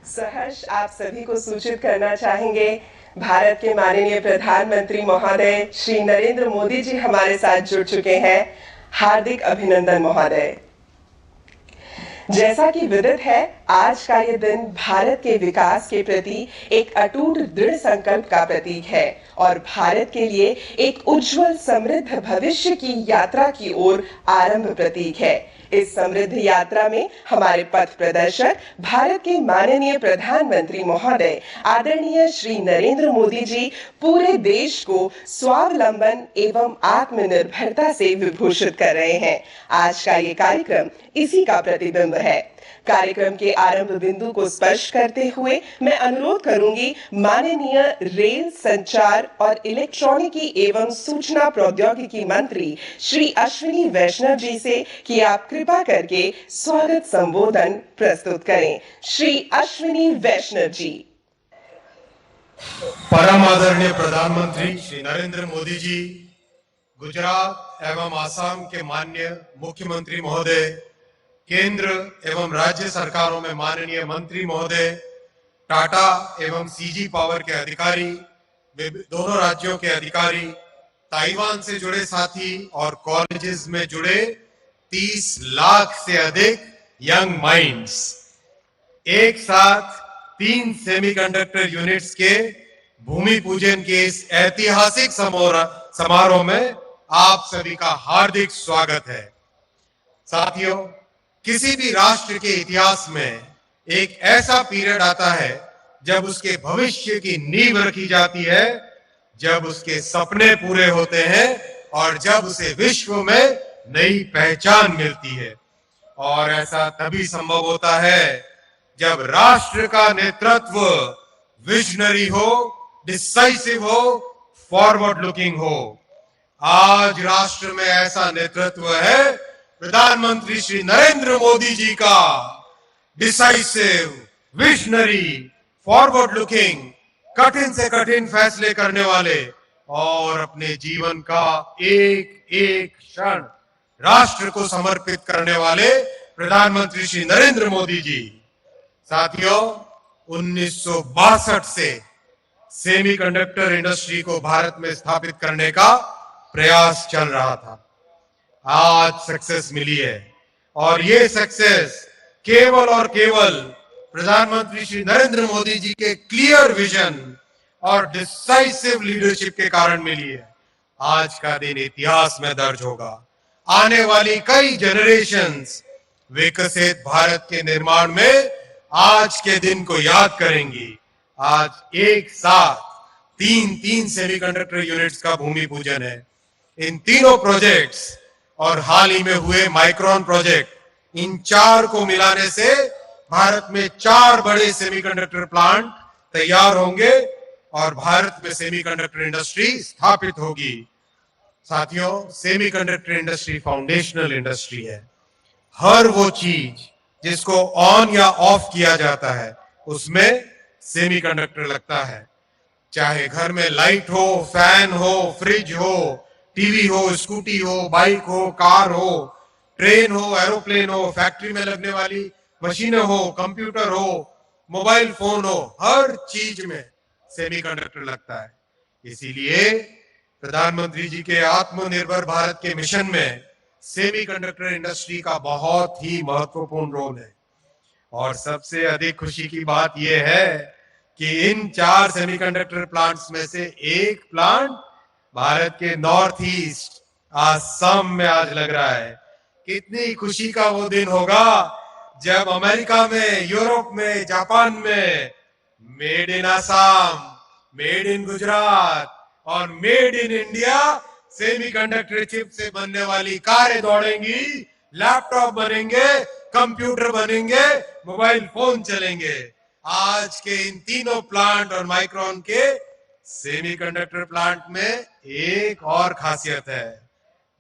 सहर्ष आप सभी को सूचित करना चाहेंगे, भारत के माननीय प्रधानमंत्री महोदय श्री नरेंद्र मोदी जी हमारे साथ जुड़ चुके हैं। हार्दिक अभिनंदन महोदय। जैसा कि विदित है, आज का ये दिन भारत के विकास के प्रति एक अटूट दृढ़ संकल्प का प्रतीक है और भारत के लिए एक उज्जवल समृद्ध भविष्य की यात्रा की ओर आरंभ प्रतीक है। इस समृद्ध यात्रा में हमारे पथ प्रदर्शक भारत के माननीय प्रधानमंत्री महोदय आदरणीय श्री नरेंद्र मोदी जी पूरे देश को स्वावलंबन एवं आत्मनिर्भरता से विभूषित कर रहे हैं। आज का ये कार्यक्रम इसी का प्रतिबिंब है। कार्यक्रम के आरंभ बिंदु को स्पर्श करते हुए मैं अनुरोध करूंगी माननीय रेल संचार और इलेक्ट्रॉनिकी एवं सूचना प्रौद्योगिकी मंत्री श्री अश्विनी वैष्णव जी से कि आप कृपा करके स्वागत संबोधन प्रस्तुत करें। श्री अश्विनी वैष्णव जी। परम आदरणीय प्रधानमंत्री श्री नरेंद्र मोदी जी, गुजरात एवं आसाम के माननीय मुख्यमंत्री महोदय, केंद्र एवं राज्य सरकारों में माननीय मंत्री महोदय, टाटा एवं सीजी पावर के अधिकारी, दोनों राज्यों के अधिकारी, ताइवान से जुड़े साथी और कॉलेजेस में जुड़े 30 लाख से अधिक यंग माइंड्स, एक साथ 3 सेमीकंडक्टर यूनिट्स के भूमि पूजन के इस ऐतिहासिक समारोह में आप सभी का हार्दिक स्वागत है। साथियों, किसी भी राष्ट्र के इतिहास में एक ऐसा पीरियड आता है जब उसके भविष्य की नींव रखी जाती है, जब उसके सपने पूरे होते हैं और जब उसे विश्व में नई पहचान मिलती है। और ऐसा तभी संभव होता है जब राष्ट्र का नेतृत्व विजनरी हो, डिसाइसिव हो, फॉरवर्ड लुकिंग हो। आज राष्ट्र में ऐसा नेतृत्व है प्रधानमंत्री श्री नरेंद्र मोदी जी का, डिसाइसिव, विजनरी, फॉरवर्ड लुकिंग, कठिन से कठिन फैसले करने वाले और अपने जीवन का एक एक क्षण राष्ट्र को समर्पित करने वाले प्रधानमंत्री श्री नरेंद्र मोदी जी। साथियों, 1962 से सेमीकंडक्टर इंडस्ट्री को भारत में स्थापित करने का प्रयास चल रहा था। आज सक्सेस मिली है और ये सक्सेस केवल और केवल प्रधानमंत्री श्री नरेंद्र मोदी जी के क्लियर विजन और डिसाइसिव लीडरशिप के कारण मिली है। आज का दिन इतिहास में दर्ज होगा। आने वाली कई जनरेशंस विकसित भारत के निर्माण में आज के दिन को याद करेंगी। आज एक साथ तीन सेमीकंडक्टर यूनिट्स का भूमि पूजन है। इन तीनों प्रोजेक्ट्स और हाल ही में हुए माइक्रोन प्रोजेक्ट, इन 4 को मिलाने से भारत में 4 बड़े सेमीकंडक्टर प्लांट तैयार होंगे और भारत में सेमीकंडक्टर इंडस्ट्री स्थापित होगी। साथियों, सेमीकंडक्टर इंडस्ट्री फाउंडेशनल इंडस्ट्री है। हर वो चीज जिसको ऑन या ऑफ किया जाता है उसमें सेमीकंडक्टर लगता है। चाहे घर में लाइट हो, फैन हो, फ्रिज हो, टीवी हो, स्कूटी हो, बाइक हो, कार हो, ट्रेन हो, एरोप्लेन हो, फैक्ट्री में लगने वाली मशीनें हो, कंप्यूटर हो, मोबाइल फोन हो, हर चीज में सेमीकंडक्टर लगता है। इसीलिए प्रधानमंत्री जी के आत्मनिर्भर भारत के मिशन में सेमीकंडक्टर इंडस्ट्री का बहुत ही महत्वपूर्ण रोल है। और सबसे अधिक खुशी की बात यह है कि इन 4 सेमीकंडक्टर प्लांट्स में से एक प्लांट भारत के नॉर्थ ईस्ट आसाम में आज लग रहा है। कितनी खुशी का वो दिन होगा जब अमेरिका में, यूरोप में, जापान में made in Assam, made in Gujarat और made in India semiconductor chip से बनने वाली कारें दौड़ेंगी, लैपटॉप बनेंगे, कंप्यूटर बनेंगे, मोबाइल फोन चलेंगे। आज के इन तीनों प्लांट और माइक्रोन के सेमीकंडक्टर प्लांट में एक और खासियत है।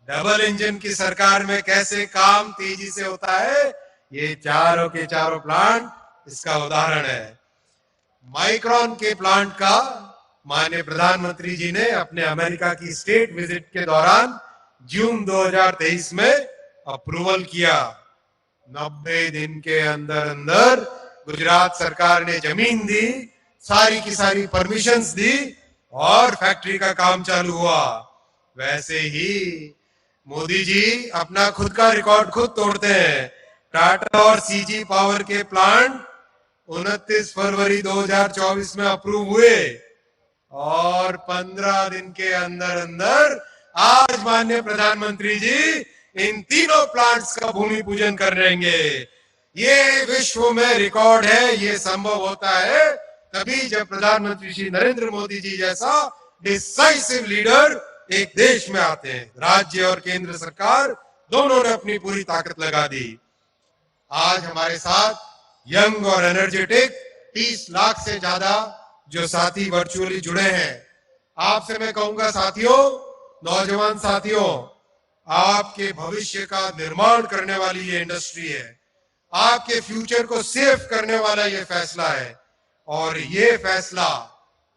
डबल इंजन की सरकार में कैसे काम तेजी से होता है, ये चारों के चारों प्लांट इसका उदाहरण है। माइक्रोन के प्लांट का माननीय प्रधानमंत्री जी ने अपने अमेरिका की स्टेट विजिट के दौरान जून 2023 में अप्रूवल किया। 90 दिन के अंदर अंदर गुजरात सरकार ने जमीन दी, सारी की सारी परमिशंस दी और फैक्ट्री का काम चालू हुआ। वैसे ही मोदी जी अपना खुद का रिकॉर्ड खुद तोड़ते हैं। टाटा और सीजी पावर के प्लांट 29 फरवरी 2024 में अप्रूव हुए और 15 दिन के अंदर अंदर आज माननीय प्रधानमंत्री जी इन तीनों प्लांट्स का भूमि पूजन कर रहेंगे। ये विश्व में रिकॉर्ड है। ये संभव होता है तभी जब प्रधानमंत्री श्री नरेंद्र मोदी जी जैसा डिसाइसिव लीडर एक देश में आते हैं। राज्य और केंद्र सरकार दोनों ने अपनी पूरी ताकत लगा दी। आज हमारे साथ यंग और एनर्जेटिक 30 लाख से ज्यादा जो साथी वर्चुअली जुड़े हैं। आपसे मैं कहूंगा साथियों, नौजवान साथियों, आपके भविष्य का निर्माण करने वाली ये इंडस्ट्री है। आपके फ्यूचर को सेव करने वाला ये फैसला है और ये फैसला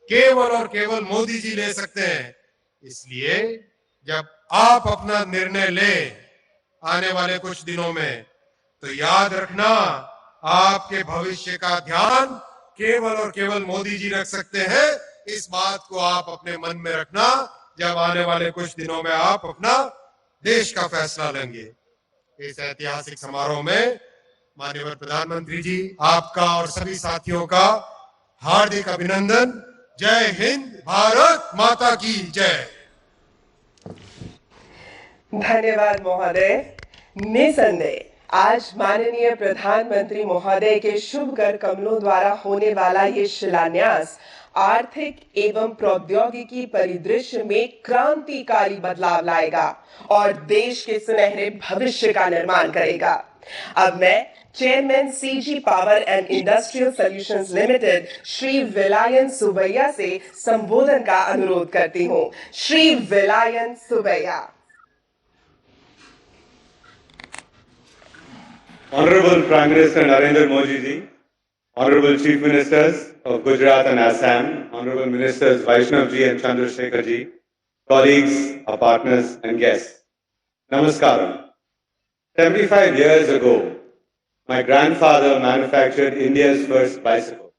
केवल और केवल मोदी जी ले सकते हैं। इसलिए जब आप अपना निर्णय ले आने वाले कुछ दिनों में, तो याद रखना आपके भविष्य का ध्यान केवल और केवल मोदी जी रख सकते हैं। इस बात को आप अपने मन में रखना जब आने वाले कुछ दिनों में आप अपना देश का फैसला लेंगे। इस ऐतिहासिक समारोह में माननीय प्रधानमंत्री जी, आपका और सभी साथियों का हार्दिक अभिनंदन। जय हिंद, भारत माता की जय। धन्यवाद महोदय। निसंदेह आज माननीय प्रधानमंत्री महोदय के शुभ कर कमलों द्वारा होने वाला ये शिलान्यास आर्थिक एवं प्रौद्योगिकी परिदृश्य में क्रांतिकारी बदलाव लाएगा और देश के सुनहरे भविष्य का निर्माण करेगा। अब मैं chairman CG power and industrial solutions limited Shri Vellayan Subbiah से संबोधन का अनुरोध करती हूँ। Shri Vellayan Subbaiah. Honorable Prime Minister Narendra Modi ji, Honorable Chief Ministers of Gujarat and Assam, Honorable Ministers Vaishnav ji and Chandrasekhar ji, colleagues, our partners and guests, Namaskaram. 75 years ago, my grandfather manufactured India's first bicycle.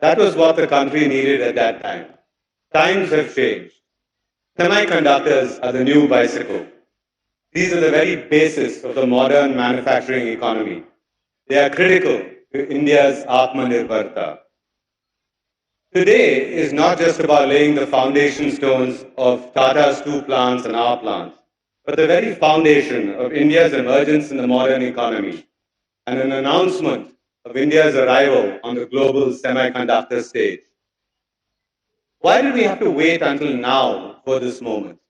That was what the country needed at that time. Times have changed. Semiconductors are the new bicycle. These are the very basis of the modern manufacturing economy. They are critical to India's Atmanirbharta. Today is not just about laying the foundation stones of Tata's 2 plants and our plants, but the very foundation of India's emergence in the modern economy and an announcement of India's arrival on the global semiconductor stage. Why did we have to wait until now for this moment?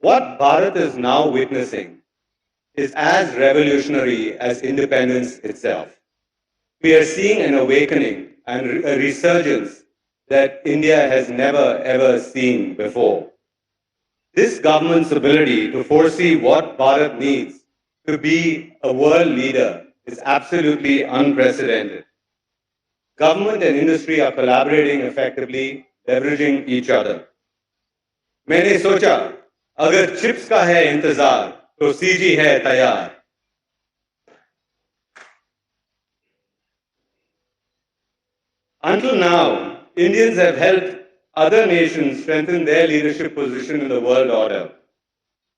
What Bharat is now witnessing is as revolutionary as independence itself. We are seeing an awakening and a resurgence that India has never ever seen before. This government's ability to foresee what Bharat needs to be a world leader is absolutely unprecedented. Government and industry are collaborating effectively, leveraging each other. मैंने सोचा अगर chips का है इंतजार तो CG है तैयार। Until now, Indians have helped other nations strengthen their leadership position in the world order.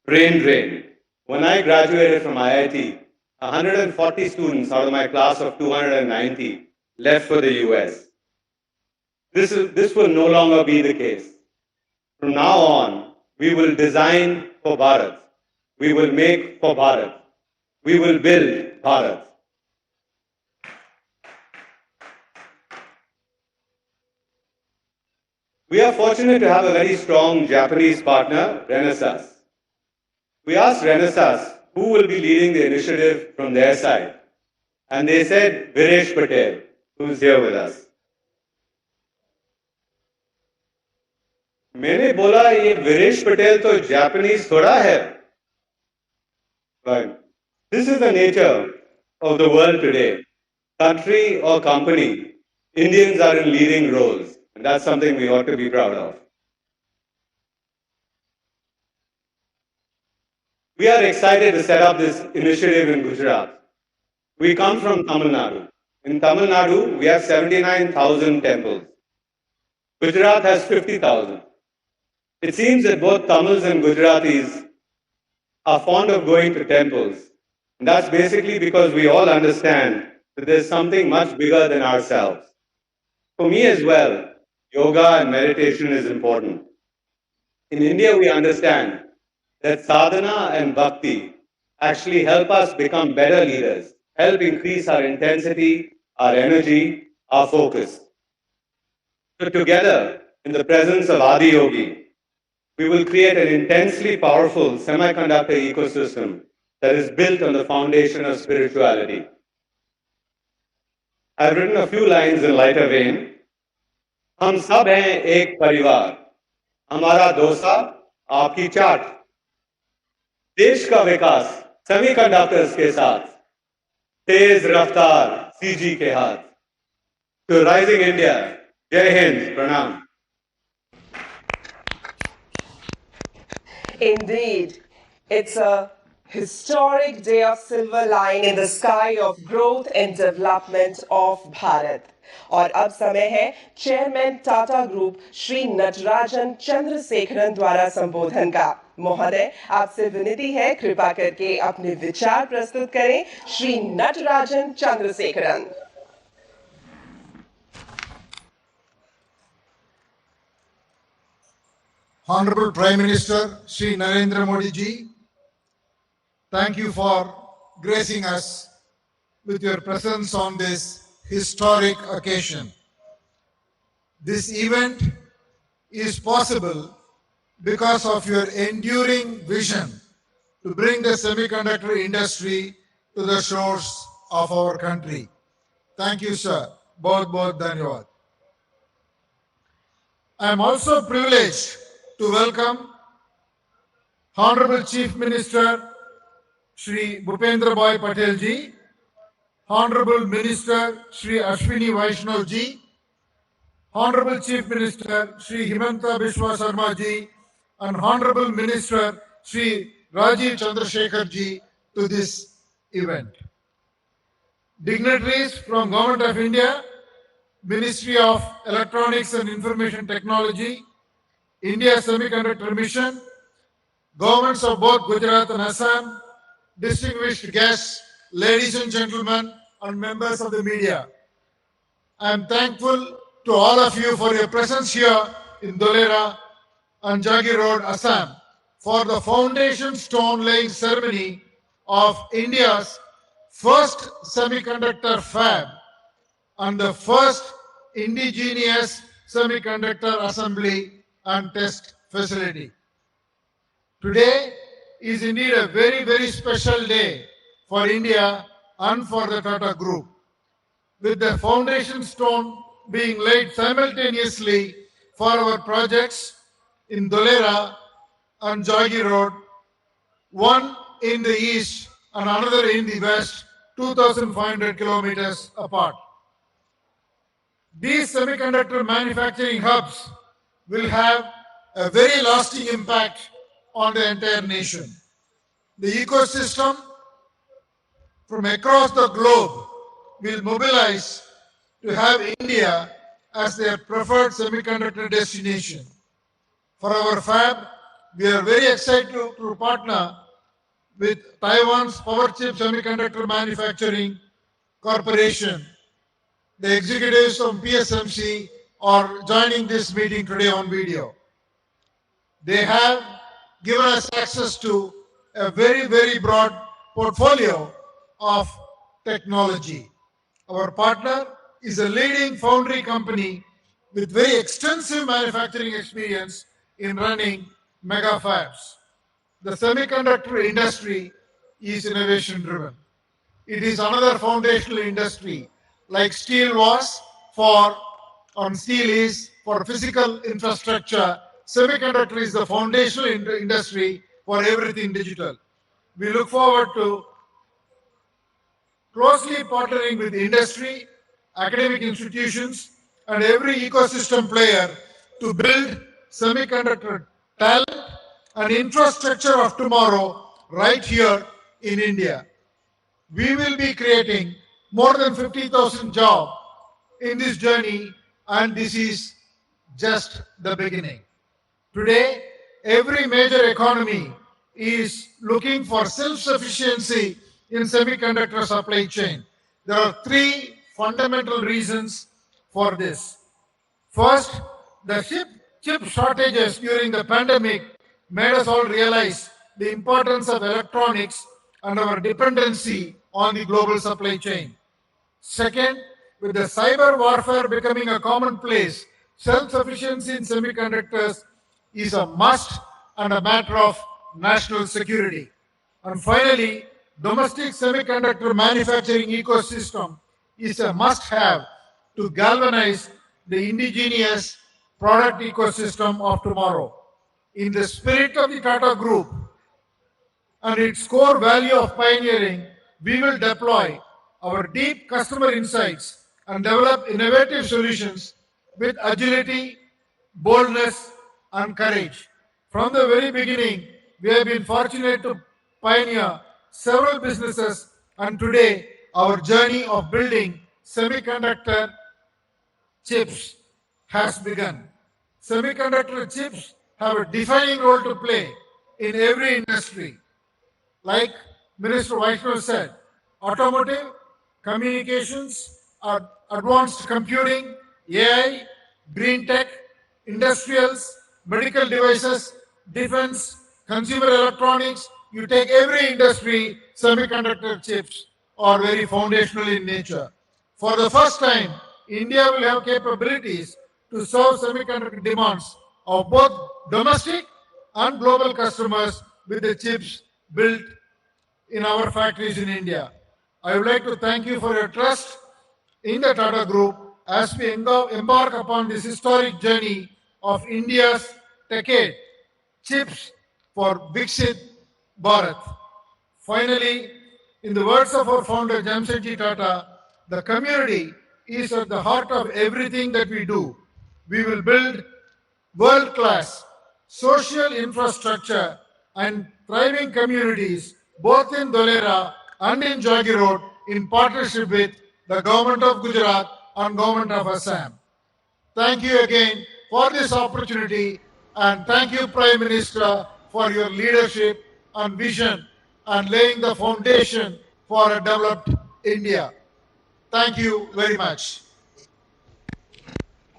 Brain drain. When I graduated from IIT, 140 students out of my class of 290 left for the US. This will no longer be the case. From now on, we will design for Bharat. We will make for Bharat. We will build Bharat. We are fortunate to have a very strong Japanese partner, Renesas. We asked Renesas who will be leading the initiative from their side. And they said Viresh Patel, who is here with us. मैंने बोला ये वीरेश पटेल तो Japanese थोड़ा है. But this is the nature of the world today. Country or company, Indians are in leading roles. And that's something we ought to be proud of. We are excited to set up this initiative in Gujarat. We come from Tamil Nadu, In Tamil Nadu, we have 79,000 temples. Gujarat has 50,000. It seems that both Tamils and Gujaratis are fond of going to temples. And that's basically because we all understand that there's something much bigger than ourselves. For me as well, yoga and meditation is important. In India, we understand that sadhana and bhakti actually help us become better leaders, help increase our intensity, our energy, our focus. So together, in the presence of Adi Yogi, we will create an intensely powerful semiconductor ecosystem that is built on the foundation of spirituality. I've written a few lines in lighter vein. हम सब हैं एक परिवार, हमारा डोसा आपकी चाट, देश का विकास semiconductors के साथ, तेज रफ्तार सीजी के हाथ. To rising India, जय हिंद, प्रणाम. Indeed, it's a historic day of silver line in the sky of growth and development of Bharat. और अब समय है चेयरमैन टाटा ग्रुप श्री नटराजन चंद्रशेखरन द्वारा संबोधन का. महोदय, आपसे विनती है कृपा करके अपने विचार प्रस्तुत करें. Shri Natarajan Chandrasekaran. Honorable Prime Minister Shri Narendra Modi ji, thank you for gracing us with your presence on this historic occasion. This event is possible because of your enduring vision to bring the semiconductor industry to the shores of our country. Thank you, sir. Bahut bahut dhanyawad. I am also privileged to welcome Honorable Chief Minister Shri Bhupendra Bhai Patel ji, Honorable Minister Shri Ashwini Vaishnav ji, Honorable Chief Minister Shri Himanta Biswa Sarma ji, and Honorable Minister Shri Rajiv Chandrasekhar ji to this event. Dignitaries from Government of India, Ministry of Electronics and Information Technology, India Semiconductor Mission, governments of both Gujarat and Assam, distinguished guests, ladies and gentlemen, and members of the media. I am thankful to all of you for your presence here in Dholera and Jagi Road, Assam, for the foundation stone laying ceremony of India's first semiconductor fab and the first indigenous semiconductor assembly and test facility. Today is indeed a very, very special day for India and for the Tata Group, with the foundation stone being laid simultaneously for our projects in Dholera and Jagi Road, one in the east and another in the west, 2,500 kilometers apart. These semiconductor manufacturing hubs will have a very lasting impact on the entire nation. The ecosystem from across the globe will mobilize to have India as their preferred semiconductor destination. For our fab, we are very excited to partner with Taiwan's Power Chip Semiconductor Manufacturing Corporation. The executives from PSMC are joining this meeting today on video. They have given us access to a very, very broad portfolio of technology. Our partner is a leading foundry company with very extensive manufacturing experience in running mega fabs. The semiconductor industry is innovation driven. It is another foundational industry, like steel was for, steel is for physical infrastructure. Semiconductor is the foundational industry for everything digital. We look forward to closely partnering with industry, academic institutions, and every ecosystem player to build semiconductor talent and infrastructure of tomorrow right here in India. We will be creating more than 50,000 jobs in this journey, and this is just the beginning. Today, every major economy is looking for self-sufficiency in semiconductor supply chain. There are three fundamental reasons for this. First, the chip shortages during the pandemic made us all realize the importance of electronics and our dependency on the global supply chain. Second, with the cyber warfare becoming a commonplace, self-sufficiency in semiconductors is a must and a matter of national security. And finally, domestic semiconductor manufacturing ecosystem is a must-have to galvanize the indigenous product ecosystem of tomorrow. In the spirit of the Tata Group and its core value of pioneering, we will deploy our deep customer insights and develop innovative solutions with agility, boldness, and courage. From the very beginning, we have been fortunate to pioneer several businesses, and today our journey of building semiconductor chips has begun. Semiconductor chips have a defining role to play in every industry. Like Minister Vaishnav said, automotive, communications, advanced computing, AI, green tech, industrials, medical devices, defense, consumer electronics, you take every industry, semiconductor chips are very foundational in nature. For the first time, India will have capabilities to serve semiconductor demands of both domestic and global customers with the chips built in our factories in India. I would like to thank you for your trust in the Tata Group as we embark upon this historic journey of India's decade, chips for Viksit Bharat. Finally, in the words of our founder Jamsetji Tata, the community is at the heart of everything that we do. We will build world-class social infrastructure and thriving communities both in Dholera and in Jagi Road in partnership with the Government of Gujarat and Government of Assam. Thank you again for this opportunity, and thank you, Prime Minister, for your leadership and vision and laying the foundation for a developed India. Thank you very much.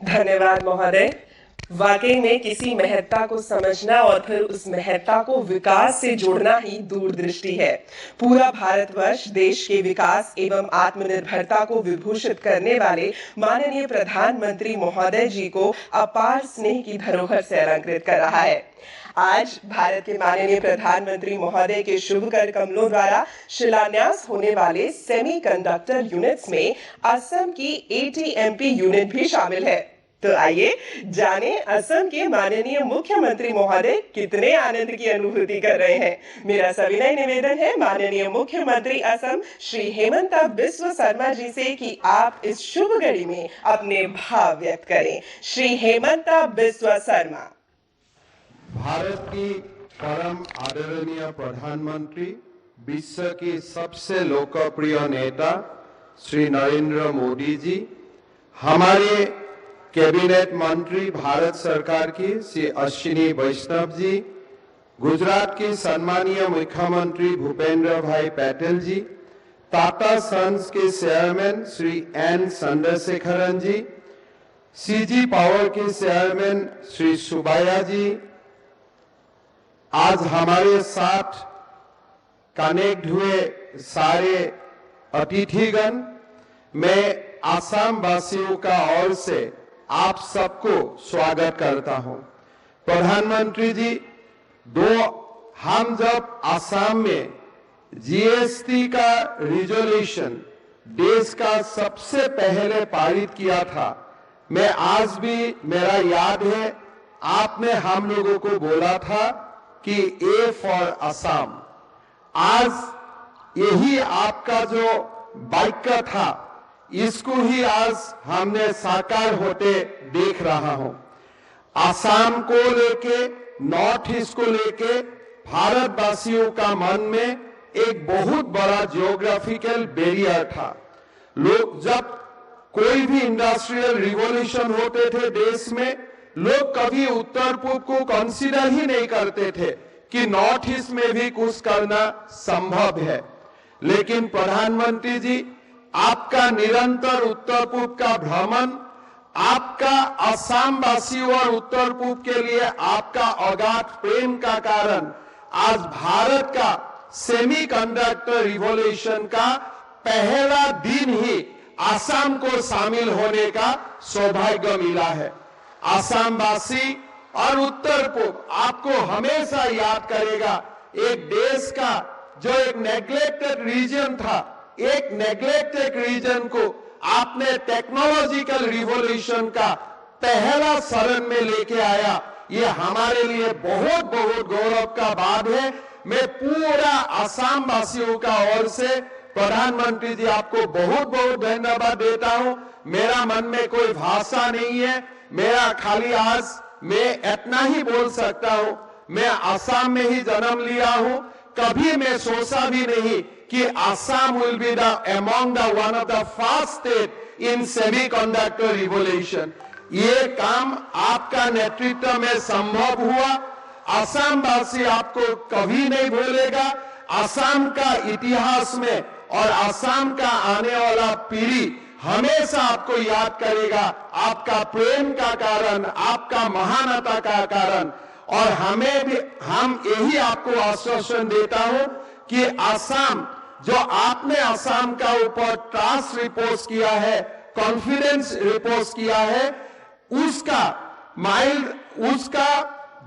धन्यवाद महोदय। वाकई में किसी महत्ता को समझना और फिर उस महत्ता को विकास से जोड़ना ही दूरदृष्टि है। पूरा भारतवर्ष देश के विकास एवं आत्मनिर्भरता को विभूषित करने वाले माननीय प्रधानमंत्री महोदय जी को अपार स्नेह की धरोहर से अलंकृत कर रहा है। आज भारत के माननीय प्रधानमंत्री महोदय के शुभ कर कमलों द्वारा शिलान्यास होने वाले सेमीकंडक्टर यूनिट्स में असम की ATMP यूनिट भी शामिल है। तो आइए जाने असम के माननीय मुख्यमंत्री महोदय कितने आनंद की अनुभूति कर रहे हैं। मेरा सविनय निवेदन है माननीय मुख्यमंत्री असम श्री हेमंता बिस्वा शर्मा जी से कि आप इस शुभ घड़ी में अपने भाव व्यक्त करें। श्री हेमंता बिस्वा शर्मा। भारत की परम आदरणीय प्रधानमंत्री, विश्व के सबसे लोकप्रिय नेता श्री नरेंद्र मोदी जी, हमारे कैबिनेट मंत्री भारत सरकार की श्री अश्विनी वैष्णव जी, गुजरात के सम्मानीय मुख्यमंत्री भूपेंद्र भाई पटेल जी, टाटा सन्स के चेयरमैन श्री एन चंद्रशेखरन जी, CG पावर के चेयरमैन श्री सुबाया जी, आज हमारे साथ कनेक्ट हुए सारे अतिथिगण, मैं आसाम वासियों का ओर से आप सबको स्वागत करता हूं। प्रधानमंत्री जी, हम जब आसाम में GST का रिजोल्यूशन देश का सबसे पहले पारित किया था, मैं आज भी मेरा याद है आपने हम लोगों को बोला था कि A फॉर असम। आज यही आपका जो वाक्य था, इसको ही आज हमने साकार होते देख रहा हूं। असम को लेके, नॉर्थ ईस्ट को लेके भारतवासियों का मन में एक बहुत बड़ा जियोग्राफिकल बैरियर था। लोग जब कोई भी इंडस्ट्रियल रिवॉल्यूशन होते थे देश में, लोग कभी उत्तर पूर्व को कंसीडर ही नहीं करते थे कि नॉर्थ ईस्ट में भी कुछ करना संभव है। लेकिन प्रधानमंत्री जी, आपका निरंतर उत्तर पूर्व का भ्रमण, आपका असम वासियों और उत्तर पूर्व के लिए आपका अगाध प्रेम का कारण आज भारत का सेमीकंडक्टर रिवॉल्यूशन का पहला दिन ही असम को शामिल होने का सौभाग्य मिला है। असम वासी और उत्तर पूर्व आपको हमेशा याद करेगा, एक देश का जो एक नेग्लेक्टेड रीजन था, एक नेग्लेक्टेड रीजन को आपने टेक्नोलॉजिकल रिवॉल्यूशन का पहला शरण में लेके आया। ये हमारे लिए बहुत बहुत गौरव का बात है। मैं पूरा असम वासियों का ओर से प्रधानमंत्री जी आपको बहुत बहुत धन्यवाद देता हूं। मेरा मन में कोई भाषा नहीं है, मेरा खाली आज मैं इतना ही बोल सकता हूं, मैं असम में ही जन्म लिया हूं। कभी मैं सोचा भी नहीं कि Assam will be the among the one of the first state in semiconductor revolution. ये काम आपका नेतृत्व में संभव हुआ। असम वासी आपको कभी नहीं भूलेगा। असम का इतिहास में और असम का आने वाला पीढ़ी हमेशा आपको याद करेगा, आपका प्रेम का कारण, आपका महानता का कारण। और हमें भी, हम यही आपको आश्वासन देता हूं कि असम, जो आपने असम का ऊपर ट्रस्ट रिपोर्ट किया है, कॉन्फिडेंस रिपोर्ट किया है, उसका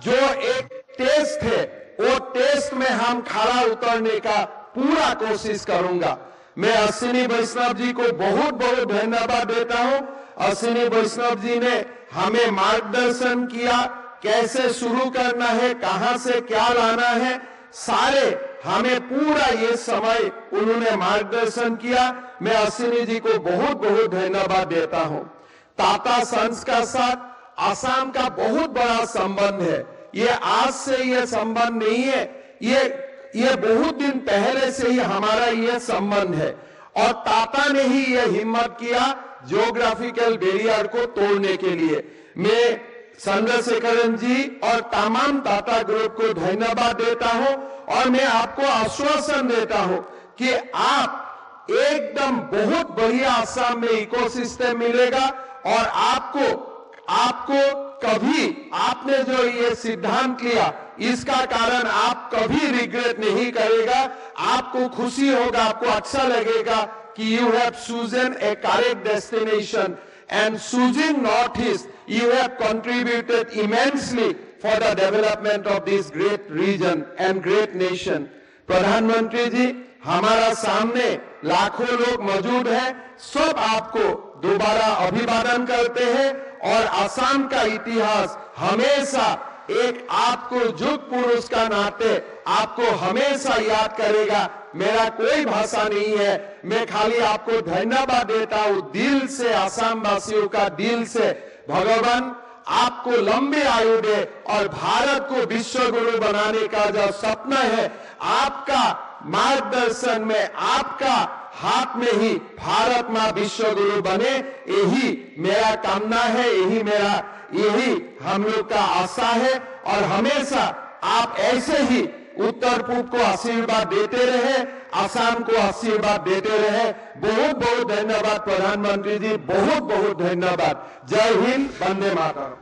जो एक टेस्ट है, वो टेस्ट में हम खरा उतरने का पूरा कोशिश करूंगा। मैं अश्विनी वैष्णव जी को बहुत बहुत धन्यवाद देता हूं। अश्विनी वैष्णव जी ने हमें मार्गदर्शन किया, कैसे शुरू करना है, कहां से क्या लाना है, सारे हमें पूरा ये समय उन्होंने मार्गदर्शन किया। मैं अश्विनी जी को बहुत बहुत धन्यवाद देता हूं। टाटा सन्स का साथ असम का बहुत बड़ा संबंध है। ये आज से ये संबंध नहीं है, ये बहुत दिन पहले से ही हमारा ये संबंध है। और टाटा ने ही ये हिम्मत किया ज्योग्राफिकल बैरियर को तोड़ने के लिए। मैं चंद्रशेखरन जी और तमाम टाटा ग्रुप को धन्यवाद देता हूं। और मैं आपको आश्वासन देता हूं कि आप एकदम बहुत बढ़िया असम में इकोसिस्टम मिलेगा। और आपको कभी, आपने जो ये सिद्धांत लिया, इसका कारण आप कभी रिग्रेट नहीं करेगा। आपको खुशी होगा, आपको अच्छा लगेगा कि you have chosen A correct destination and choosing north east you have contributed immensely for the development of this great region and great nation. प्रधानमंत्री जी, हमारा सामने लाखों लोग मौजूद हैं, सब आपको दोबारा अभिवादन करते हैं। और असम का इतिहास हमेशा एक आपको युग पुरुष का नाते आपको हमेशा याद करेगा। मेरा कोई भाषा नहीं है, मैं खाली आपको धन्यवाद देता हूं दिल से, असम वासियों का दिल से। भगवान आपको लंबी आयु दे और भारत को विश्व गुरु बनाने का जो सपना है, आपका मार्गदर्शन में, आपका हाथ में ही भारत मां विश्व गुरु बने, यही मेरा कामना है, यही हम लोग का आशा है। और हमेशा आप ऐसे ही उत्तर पूर्व को आशीर्वाद देते रहे, असम को आशीर्वाद देते रहे। बहुत बहुत धन्यवाद प्रधानमंत्री जी, बहुत बहुत धन्यवाद। जय हिंद, वंदे मातरम।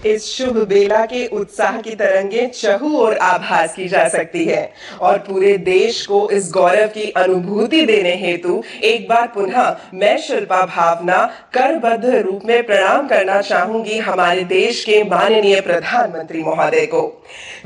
इस शुभ बेला के उत्साह की तरंगें चहु और आभास की जा सकती है। और पूरे देश को इस गौरव की अनुभूति देने हेतु एक बार पुनः मैं शिल्पा भावना करबद्ध रूप में प्रणाम करना चाहूंगी हमारे देश के माननीय प्रधानमंत्री महोदय को।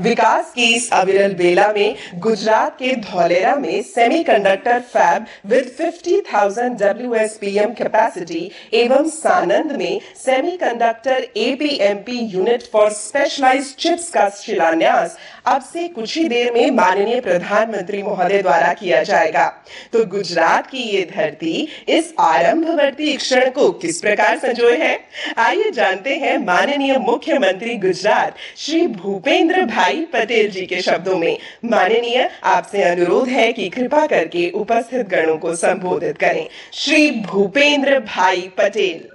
विकास की इस अविरल बेला में गुजरात के धौलेरा में semiconductor fab with 50,000 WSPM capacity एवं सानंद में semiconductor APMP unit for specialised chips का शिलान्यास अब से कुछ ही देर में माननीय प्रधानमंत्री महोदय द्वारा किया जाएगा। तो गुजरात की ये धरती इस आरंभवर्ती क्षण को किस प्रकार संजोए है, आइए जानते हैं माननीय मुख्यमंत्री गुजरात श्री भूपेंद्र भाई पटेल जी के शब्दों में। माननीय, आपसे अनुरोध है कि कृपा करके उपस्थित गणों को संबोधित करें। श्री भूपेंद्र भाई पटेल।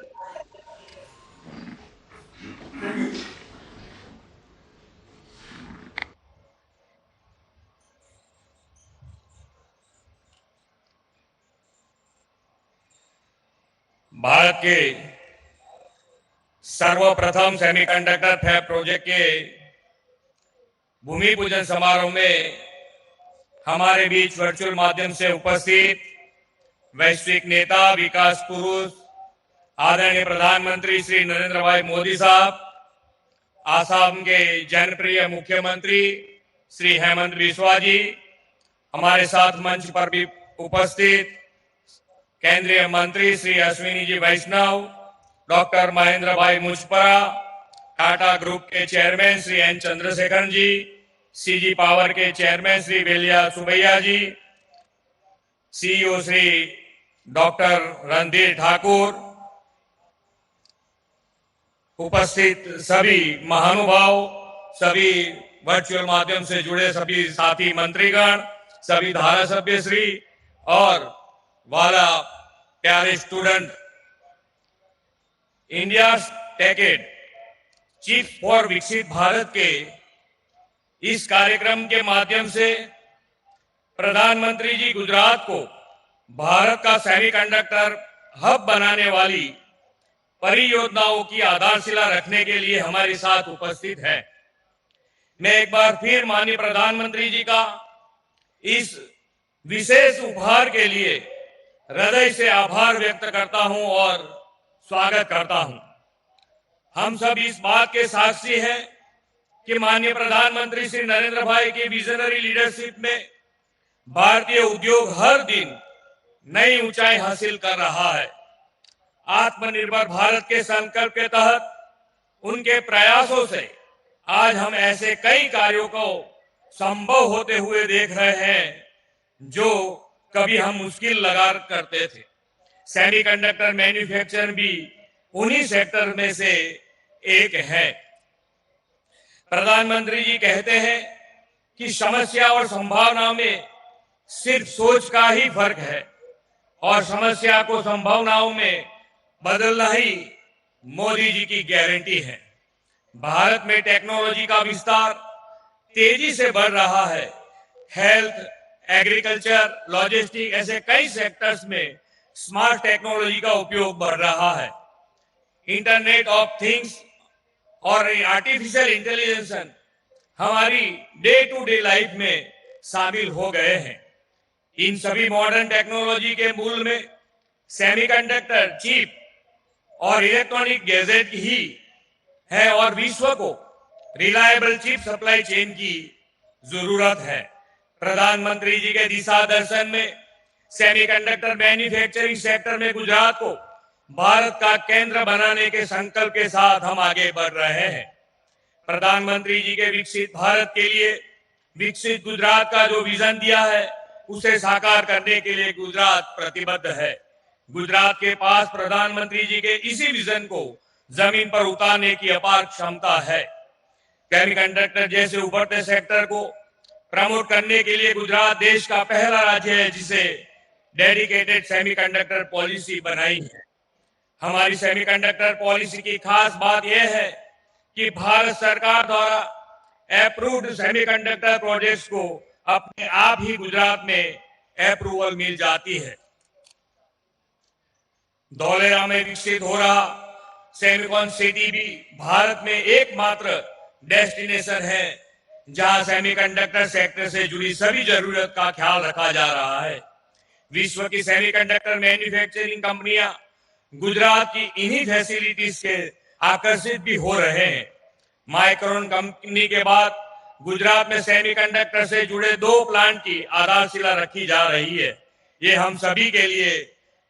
भारत के सर्वप्रथम सेमीकंडक्टर फैब प्रोजेक्ट के भूमि पूजन समारोह में हमारे बीच वर्चुअल माध्यम से उपस्थित वैश्विक नेता, विकास पुरुष, आदरणीय प्रधानमंत्री श्री नरेंद्र भाई मोदी साहब, आसाम के जनप्रिय मुख्यमंत्री श्री हेमंत बिस्वा जी, हमारे साथ मंच पर भी उपस्थित केंद्रीय मंत्री श्री अश्विनी जी वैष्णव, डॉक्टर महेंद्र भाई मुजपरा, टाटा ग्रुप के चेयरमैन श्री एन चंद्रशेखरन जी, सीजी पावर के चेयरमैन श्री वेलिया सुबैया जी, सीईओ श्री डॉक्टर रणधीर ठाकुर, उपस्थित सभी महानुभाव, सभी वर्चुअल माध्यम से जुड़े सभी साथी मंत्रीगण, सभी धारा सभ्य श्री और वाला प्यारे स्टूडेंट, इंडिया टेकेड चिप फॉर विकसित भारत के इस कार्यक्रम के माध्यम से प्रधानमंत्री जी गुजरात को भारत का सेमीकंडक्टर हब बनाने वाली परियोजनाओं की आधारशिला रखने के लिए हमारे साथ उपस्थित है। मैं एक बार फिर माननीय प्रधानमंत्री जी का इस विशेष उपहार के लिए हृदय से आभार व्यक्त करता हूं और स्वागत करता हूं। हम सब इस बात के साक्षी हैं कि माननीय प्रधानमंत्री श्री नरेंद्र भाई की विजनरी लीडरशिप में भारतीय उद्योग हर दिन नई ऊंचाई हासिल कर रहा है। आत्मनिर्भर भारत के संकल्प के तहत उनके प्रयासों से आज हम ऐसे कई कार्यों को संभव होते हुए देख रहे हैं जो कभी हम मुश्किल लगा करते थे। सेमीकंडक्टर मैन्युफैक्चर भी उन्हीं सेक्टर में से एक है। प्रधानमंत्री जी कहते हैं कि समस्या और संभावना में सिर्फ सोच का ही फर्क है और समस्या को संभावनाओं में बदलना ही मोदी जी की गारंटी है। भारत में टेक्नोलॉजी का विस्तार तेजी से बढ़ रहा है। हेल्थ, एग्रीकल्चर, लॉजिस्टिक ऐसे कई सेक्टर्स में स्मार्ट टेक्नोलॉजी का उपयोग बढ़ रहा है। इंटरनेट ऑफ थिंग्स और आर्टिफिशियल इंटेलिजेंस हमारी डे टू डे लाइफ में शामिल हो गए हैं। इन सभी मॉडर्न टेक्नोलॉजी के मूल में सेमीकंडक्टर, चिप और इलेक्ट्रॉनिक गैजेट ही है और विश्व को रिलायबल चिप सप्लाई चेन की जरूरत है। प्रधानमंत्री जी के दिशा दर्शन में सेमीकंडक्टर मैन्युफैक्चरिंग सेक्टर में गुजरात को भारत का केंद्र बनाने के संकल्प के साथ हम आगे बढ़ रहे हैं। प्रधानमंत्री जी के विकसित भारत के लिए विकसित गुजरात का जो विजन दिया है उसे साकार करने के लिए गुजरात प्रतिबद्ध है। गुजरात के पास प्रधानमंत्री जी के इसी विजन को जमीन पर उतारने की अपार क्षमता है। सेमीकंडक्टर जैसे उभरते सेक्टर को प्रमोट करने के लिए गुजरात देश का पहला राज्य है जिसे डेडिकेटेड सेमीकंडक्टर पॉलिसी बनाई है। हमारी सेमीकंडक्टर पॉलिसी की खास बात यह है कि भारत सरकार द्वारा अप्रूव्ड सेमीकंडक्टर प्रोजेक्ट्स को अपने आप ही गुजरात में अप्रूवल मिल जाती है। धौलेरा में विकसित हो रहा सेमीकॉन सिटी भी भारत में एकमात्र डेस्टिनेशन है जहां सेमीकंडक्टर सेक्टर से जुड़ी सभी जरूरत का ख्याल रखा जा रहा है। विश्व की सेमीकंडक्टर मैन्युफैक्चरिंग कंपनियां गुजरात की इन्हीं फैसिलिटीज से आकर्षित भी हो रहे हैं। माइक्रोन कंपनी के बाद गुजरात में सेमीकंडक्टर से जुड़े 2 प्लांट की आधारशिला रखी जा रही है। ये हम सभी के लिए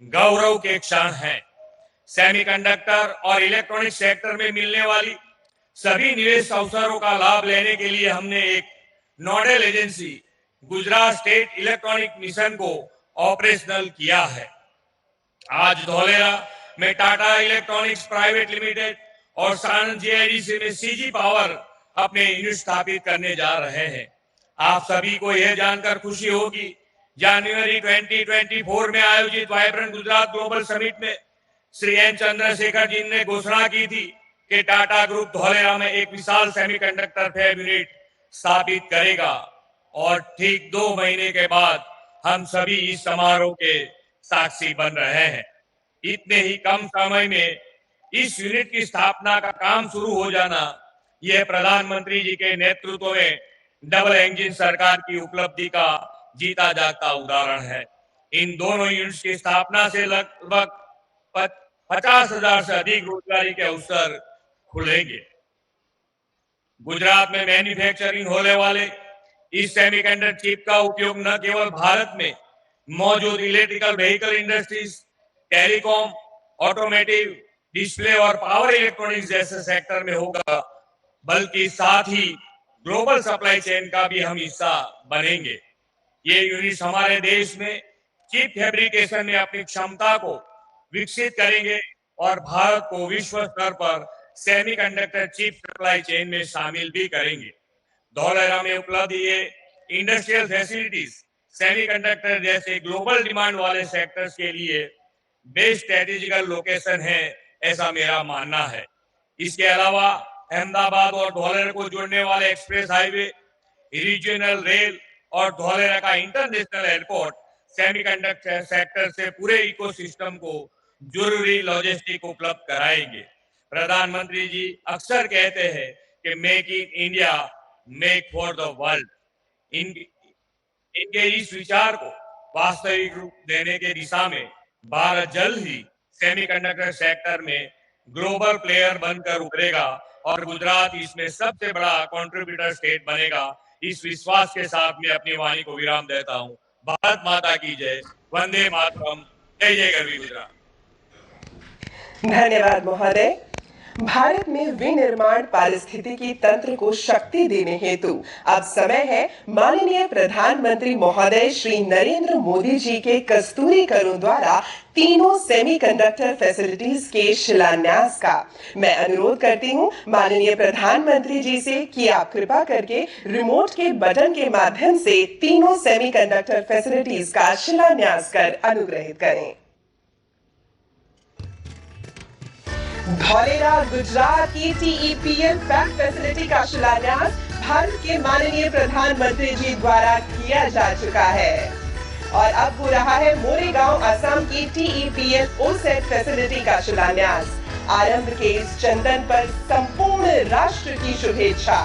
गौरव के क्षण हैं। सेमीकंडक्टर और इलेक्ट्रॉनिक सेक्टर में मिलने वाली सभी निवेश अवसरों का लाभ लेने के लिए हमने एक nodal agency Gujarat state electronic mission को ऑपरेशनल किया है। आज धौलेरा में टाटा इलेक्ट्रॉनिक्स प्राइवेट लिमिटेड और सानंद जीआईडीसी में सीजी पावर अपने यूनिट स्थापित करने जा रहे हैं। आप सभी को यह जानकर खुशी होगी, जनवरी 2024 में आयोजित वाइब्रेंट गुजरात ग्लोबल समिट में श्री एन चंद्रशेखर जी ने घोषणा की थी कि टाटा ग्रुप धौलेरा में एक विशाल सेमीकंडक्टर फैब यूनिट स्थापित करेगा और ठीक 2 महीने के बाद हम सभी इस समारोह के साक्षी बन रहे हैं। इतने ही कम समय में इस यूनिट की स्थापना का काम शुरू हो जाना यह प्रधानमंत्री जी के नेतृत्व में डबल इंजन सरकार की उपलब्धि का जीता जागता उदाहरण है। इन दोनों यूनिट्स की स्थापना से लगभग 50,000 से अधिक रोजगारी के अवसर खुलेंगे। गुजरात में मैन्युफैक्चरिंग होने वाले इस सेमीकंडक्टर चिप का उपयोग न केवल भारत में मौजूद electrical vehicle industries, telecom, automotive, display और पावर इलेक्ट्रॉनिक्स जैसे सेक्टर में होगा, बल्कि साथ ही ग्लोबल सप्लाई चेन का भी हम हिस्सा बनेंगे। ये यूनिट्स हमारे देश में चिप फैब्रिकेशन में अपनी क्षमता को विकसित करेंगे और भारत को विश्व स्तर पर सेमीकंडक्टर चिप सप्लाई चेन में शामिल भी करेंगे। धौलेरा में उपलब्ध ये इंडस्ट्रियल फैसिलिटीज सेमीकंडक्टर जैसे ग्लोबल डिमांड वाले सेक्टर्स के लिए बेस्ट स्ट्रेटेजिकल लोकेशन है, ऐसा मेरा मानना है। इसके अलावा अहमदाबाद और धौलेरा को जोड़ने वाले एक्सप्रेस हाईवे, रीजनल रेल और धौलेरा का इंटरनेशनल एयरपोर्ट सेमीकंडक्टर सेक्टर से पूरे इकोसिस्टम को जरूरी लॉजिस्टिक उपलब्ध कराएंगे। प्रधानमंत्री जी अक्सर कहते हैं कि make in India, make for the world. इनके इस विचार को वास्तविक रूप देने के दिशा में भारत जल्द ही सेमीकंडक्टर सेक्टर में ग्लोबल प्लेयर बनकर उभरेगा और गुजरात इसमें सबसे बड़ा कंट्रीब्यूटर स्टेट बनेगा। इस विश्वास के साथ मैं अपनी वाणी को विराम देता हूं। भारत माता की जय, वंदे मातरम, जय जय गरवी गुजरात। धन्यवाद महोदय। भारत में विनिर्माण पारिस्थितिकी तंत्र को शक्ति देने हेतु अब समय है माननीय प्रधानमंत्री महोदय श्री नरेंद्र मोदी जी के कस्तूरी करों द्वारा तीनों सेमीकंडक्टर फैसिलिटीज के शिलान्यास का। मैं अनुरोध करती हूं माननीय प्रधानमंत्री जी से कि आप कृपा करके रिमोट के बटन के माध्यम से तीनों सेमीकंडक्टर फैसिलिटीज का शिलान्यास कर अनुग्रहित करें। धौलेरा गुजरात की TEPL फैब फैसिलिटी का शिलान्यास भारत के माननीय प्रधानमंत्री जी द्वारा किया जा चुका है और अब हो रहा है मोरेगांव असम की TEPL OSAT फैसिलिटी का शिलान्यास। आरंभ के इस चंदन पर संपूर्ण राष्ट्र की शुभेच्छा।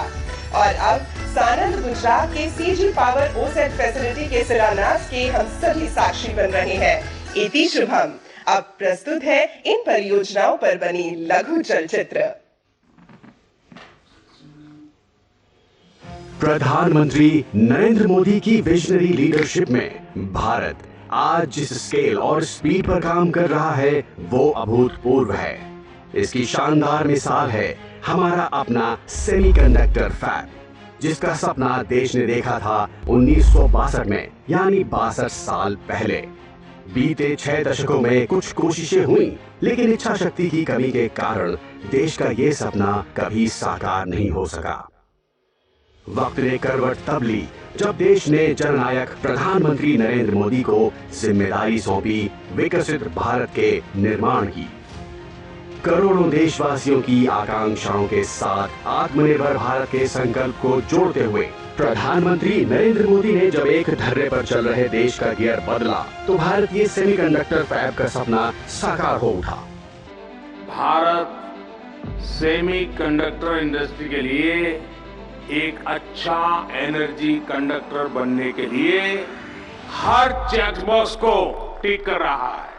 और अब सानंद गुजरात के CG पावर OSAT फैसिलिटी के शिलान्यास के हम सभी साक्षी बन रहे हैं। इति शुभम। अब प्रस्तुत है इन परियोजनाओं पर बनी लघु चलचित्र। प्रधानमंत्री नरेंद्र मोदी की विजनरी लीडरशिप में भारत आज जिस स्केल और स्पीड पर काम कर रहा है वो अभूतपूर्व है। इसकी शानदार मिसाल है हमारा अपना सेमीकंडक्टर फैब, जिसका सपना देश ने देखा था 1962 में, यानी 62 साल पहले। बीते 6 दशकों में कुछ कोशिशें हुई, लेकिन इच्छा शक्ति की कमी के कारण देश का ये सपना कभी साकार नहीं हो सका। वक्त ने करवट तब ली जब देश ने जननायक प्रधानमंत्री नरेंद्र मोदी को जिम्मेदारी सौंपी विकसित भारत के निर्माण की। करोड़ों देशवासियों की आकांक्षाओं के साथ आत्मनिर्भर भारत के संकल्प को जोड़ते हुए प्रधानमंत्री नरेंद्र मोदी ने जब एक धर्रे पर चल रहे देश का गियर बदला तो भारतीय सेमीकंडक्टर फैब का सपना साकार हो उठा। भारत सेमीकंडक्टर इंडस्ट्री के लिए एक अच्छा एनर्जी कंडक्टर बनने के लिए हर चेकबॉक्स को टिक कर रहा है।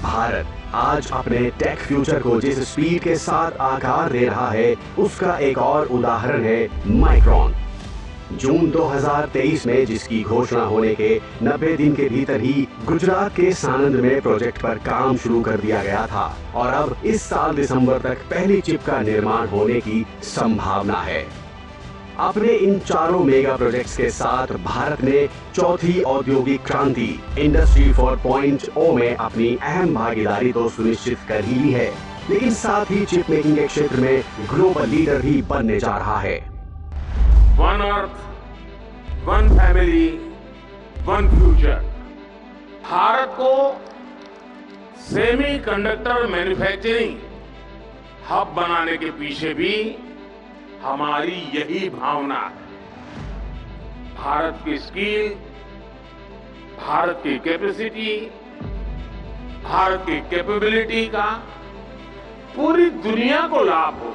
भारत आज अपने टेक फ्यूचर को जिस स्पीड के साथ आकार दे रहा है उसका एक और उदाहरण है माइक्रोन। जून 2023 में जिसकी घोषणा होने के 90 दिन के भीतर ही गुजरात के सानंद में प्रोजेक्ट पर काम शुरू कर दिया गया था और अब इस साल दिसंबर तक पहली चिप का निर्माण होने की संभावना है। अपने इन चारों मेगा प्रोजेक्ट्स के साथ भारत ने चौथी औद्योगिक क्रांति इंडस्ट्री 4.0 में अपनी अहम भागीदारी तो सुनिश्चित कर ही ली है, लेकिन साथ ही चिप मेकिंग के क्षेत्र में ग्लोबल लीडर भी बनने जा रहा है। One earth, one family, one future. Bharat को सेमीकंडक्टर मैन्युफैक्चरिंग हब बनाने के पीछे भी हमारी यही भावना है। भारत की स्किल, भारत की कैपेसिटी, भारत की कैपेबिलिटी का पूरी दुनिया को लाभ हो,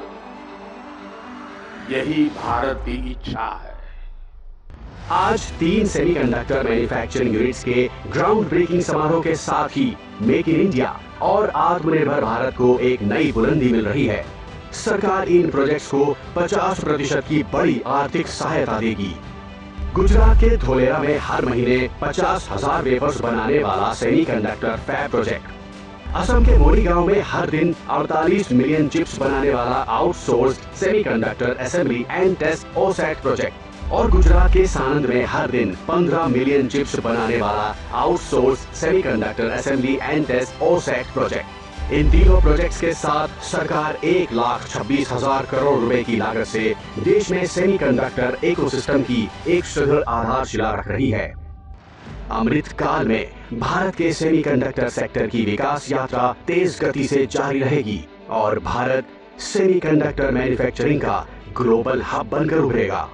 यही भारत की इच्छा है। आज 3 सेमीकंडक्टर मैन्युफैक्चरिंग यूनिट्स के ग्राउंड ब्रेकिंग समारोह के साथ ही मेक इन इंडिया और आत्मनिर्भर भारत को एक नई बुलंदी मिल रही है। सरकार इन प्रोजेक्ट्स को 50% की बड़ी आर्थिक सहायता देगी। गुजरात के धोलेरा में हर महीने 50,000 वेफर्स बनाने वाला सेमीकंडक्टर फैब प्रोजेक्ट, असम के मोरीगांव में हर दिन 48 मिलियन चिप्स बनाने वाला outsourced semiconductor assembly and test OSAT project और गुजरात के सानंद में हर दिन 15 मिलियन चिप्स बनाने वाला outsourced semiconductor assembly and test OSAT project. इन तीनों प्रोजेक्ट्स के साथ सरकार 1,26,000 करोड़ रुपए की लागत से देश में सेमीकंडक्टर इकोसिस्टम की एक सुदृढ़ आधारशिला रख रही है। अमृत काल में भारत के सेमीकंडक्टर सेक्टर की विकास यात्रा तेज गति से जारी रहेगी और भारत सेमीकंडक्टर मैन्युफैक्चरिंग का ग्लोबल हब बनकर उभरेगा।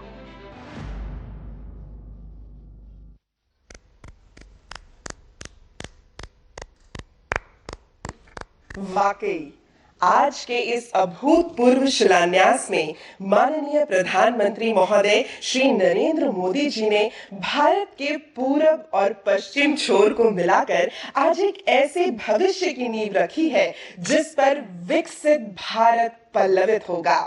वाकई आज के इस अभूतपूर्व शिलान्यास में माननीय प्रधानमंत्री महोदय श्री नरेंद्र मोदी जी ने भारत के पूरब और पश्चिम छोर को मिलाकर आज एक ऐसे भविष्य की नींव रखी है जिस पर विकसित भारत पल्लवित होगा।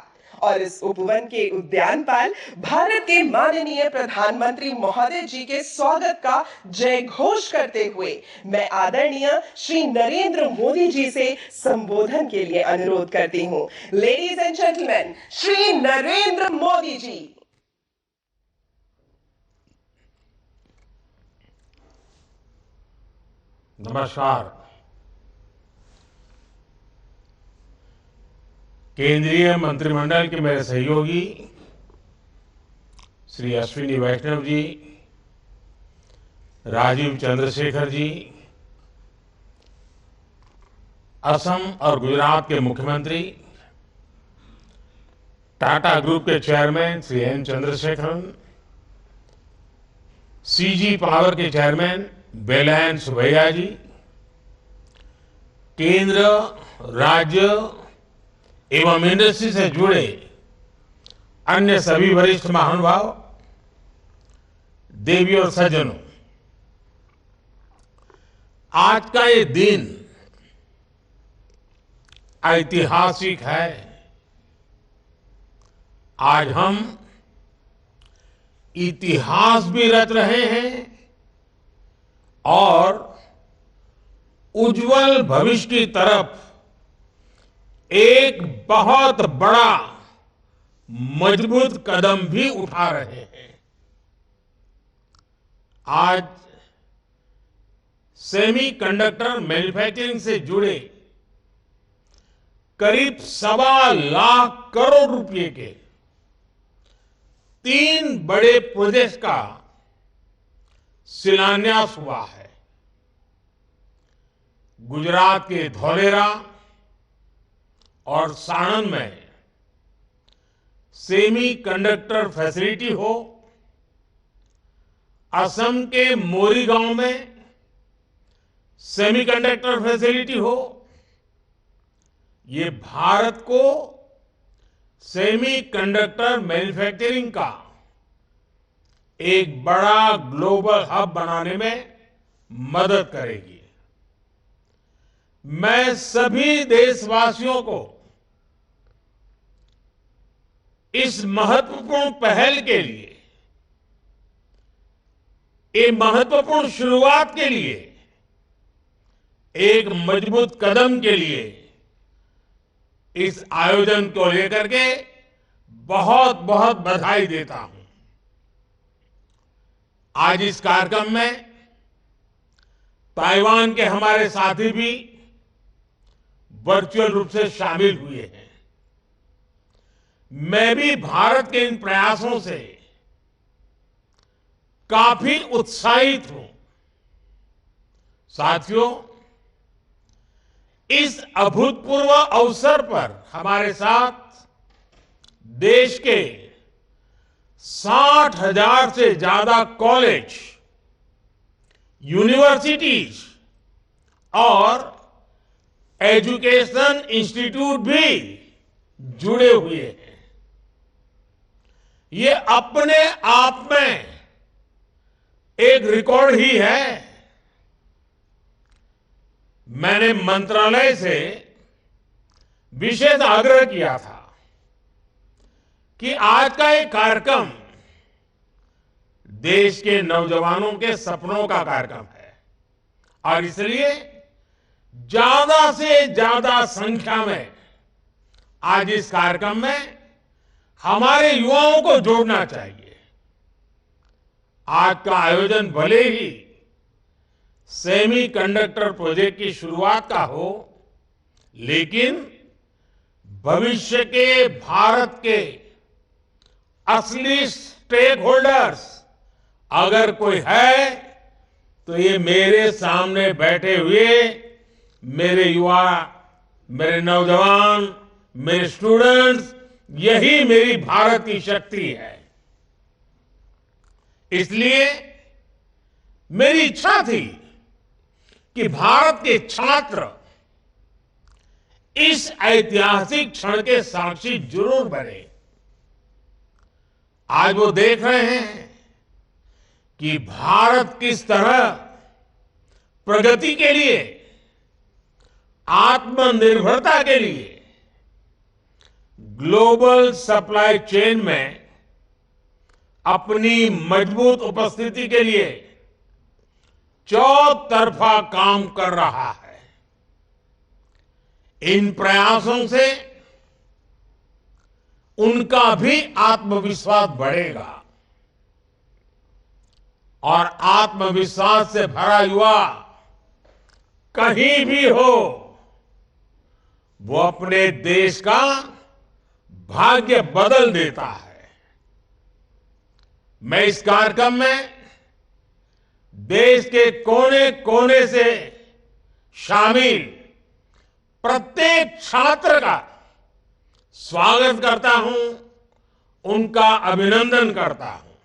और इस उपवन के उद्यानपाल भारत के माननीय प्रधानमंत्री महोदय जी के स्वागत का जय घोष करते हुए मैं आदरणीय श्री नरेंद्र मोदी जी से संबोधन के लिए अनुरोध करती हूँ। Ladies and gentleman, Shri Narendra Modi ji. नमस्कार। केंद्रीय मंत्रिमंडल के मेरे सहयोगी श्री अश्विनी वैष्णव जी, राजीव चंद्रशेखर जी, असम और गुजरात के मुख्यमंत्री, टाटा ग्रुप के chairman Shri N Chandrasekaran, CG power के चेयरमैन वेलायन सुब्बैया जी, केंद्र, राज्य एवं इंडस्ट्री से जुड़े अन्य सभी वरिष्ठ महानुभाव, देवी और सज्जनों, आज का ये दिन ऐतिहासिक है। आज हम इतिहास भी रच रहे हैं और उज्जवल भविष्य की तरफ एक बहुत बड़ा मजबूत कदम भी उठा रहे हैं। आज सेमीकंडक्टर मैन्युफैक्चरिंग से जुड़े करीब 1.25 लाख करोड़ रुपए के 3 बड़े प्रोजेक्ट का शिलान्यास हुआ है। गुजरात के धोलेरा और साणंद में सेमीकंडक्टर फैसिलिटी हो, असम के मोरीगांव में सेमीकंडक्टर फैसिलिटी हो, ये भारत को सेमीकंडक्टर मैन्युफैक्चरिंग का एक बड़ा ग्लोबल हब बनाने में मदद करेगी। मैं सभी देशवासियों को इस महत्वपूर्ण पहल के लिए ये महत्वपूर्ण शुरुआत के लिए, एक मजबूत कदम के लिए इस आयोजन को लेकर के बहुत बहुत बधाई देता हूं। आज इस कार्यक्रम में ताइवान के हमारे साथी भी वर्चुअल रूप से शामिल हुए हैं। मैं भी भारत के इन प्रयासों से काफी उत्साहित हूं। साथियों, इस अभूतपूर्व अवसर पर हमारे साथ देश के 60,000 से ज्यादा कॉलेज, यूनिवर्सिटीज और एजुकेशन इंस्टीट्यूट भी जुड़े हुए हैं। ये अपने आप में एक रिकॉर्ड ही है। मैंने मंत्रालय से विशेष आग्रह किया था कि आज का एक कार्यक्रम देश के नौजवानों के सपनों का कार्यक्रम है और इसलिए ज्यादा से ज्यादा संख्या में आज इस कार्यक्रम में हमारे युवाओं को जोड़ना चाहिए। आज का आयोजन भले ही सेमीकंडक्टर प्रोजेक्ट की शुरुआत का हो, लेकिन भविष्य के भारत के असली स्टेक होल्डर्स अगर कोई है तो ये मेरे सामने बैठे हुए मेरे युवा, मेरे नौजवान, मेरे स्टूडेंट्स, यही मेरी भारत की शक्ति है। इसलिए मेरी इच्छा थी कि भारत के छात्र इस ऐतिहासिक क्षण के साक्षी जरूर बने। आज वो देख रहे हैं कि भारत किस तरह प्रगति के लिए, आत्मनिर्भरता के लिए ग्लोबल सप्लाई चेन में अपनी मजबूत उपस्थिति के लिए चौतरफा काम कर रहा है। इन प्रयासों से उनका भी आत्मविश्वास बढ़ेगा और आत्मविश्वास से भरा युवा कहीं भी हो, वो अपने देश का भाग्य बदल देता है। मैं इस कार्यक्रम में देश के कोने कोने से शामिल प्रत्येक छात्र का स्वागत करता हूं, उनका अभिनंदन करता हूं।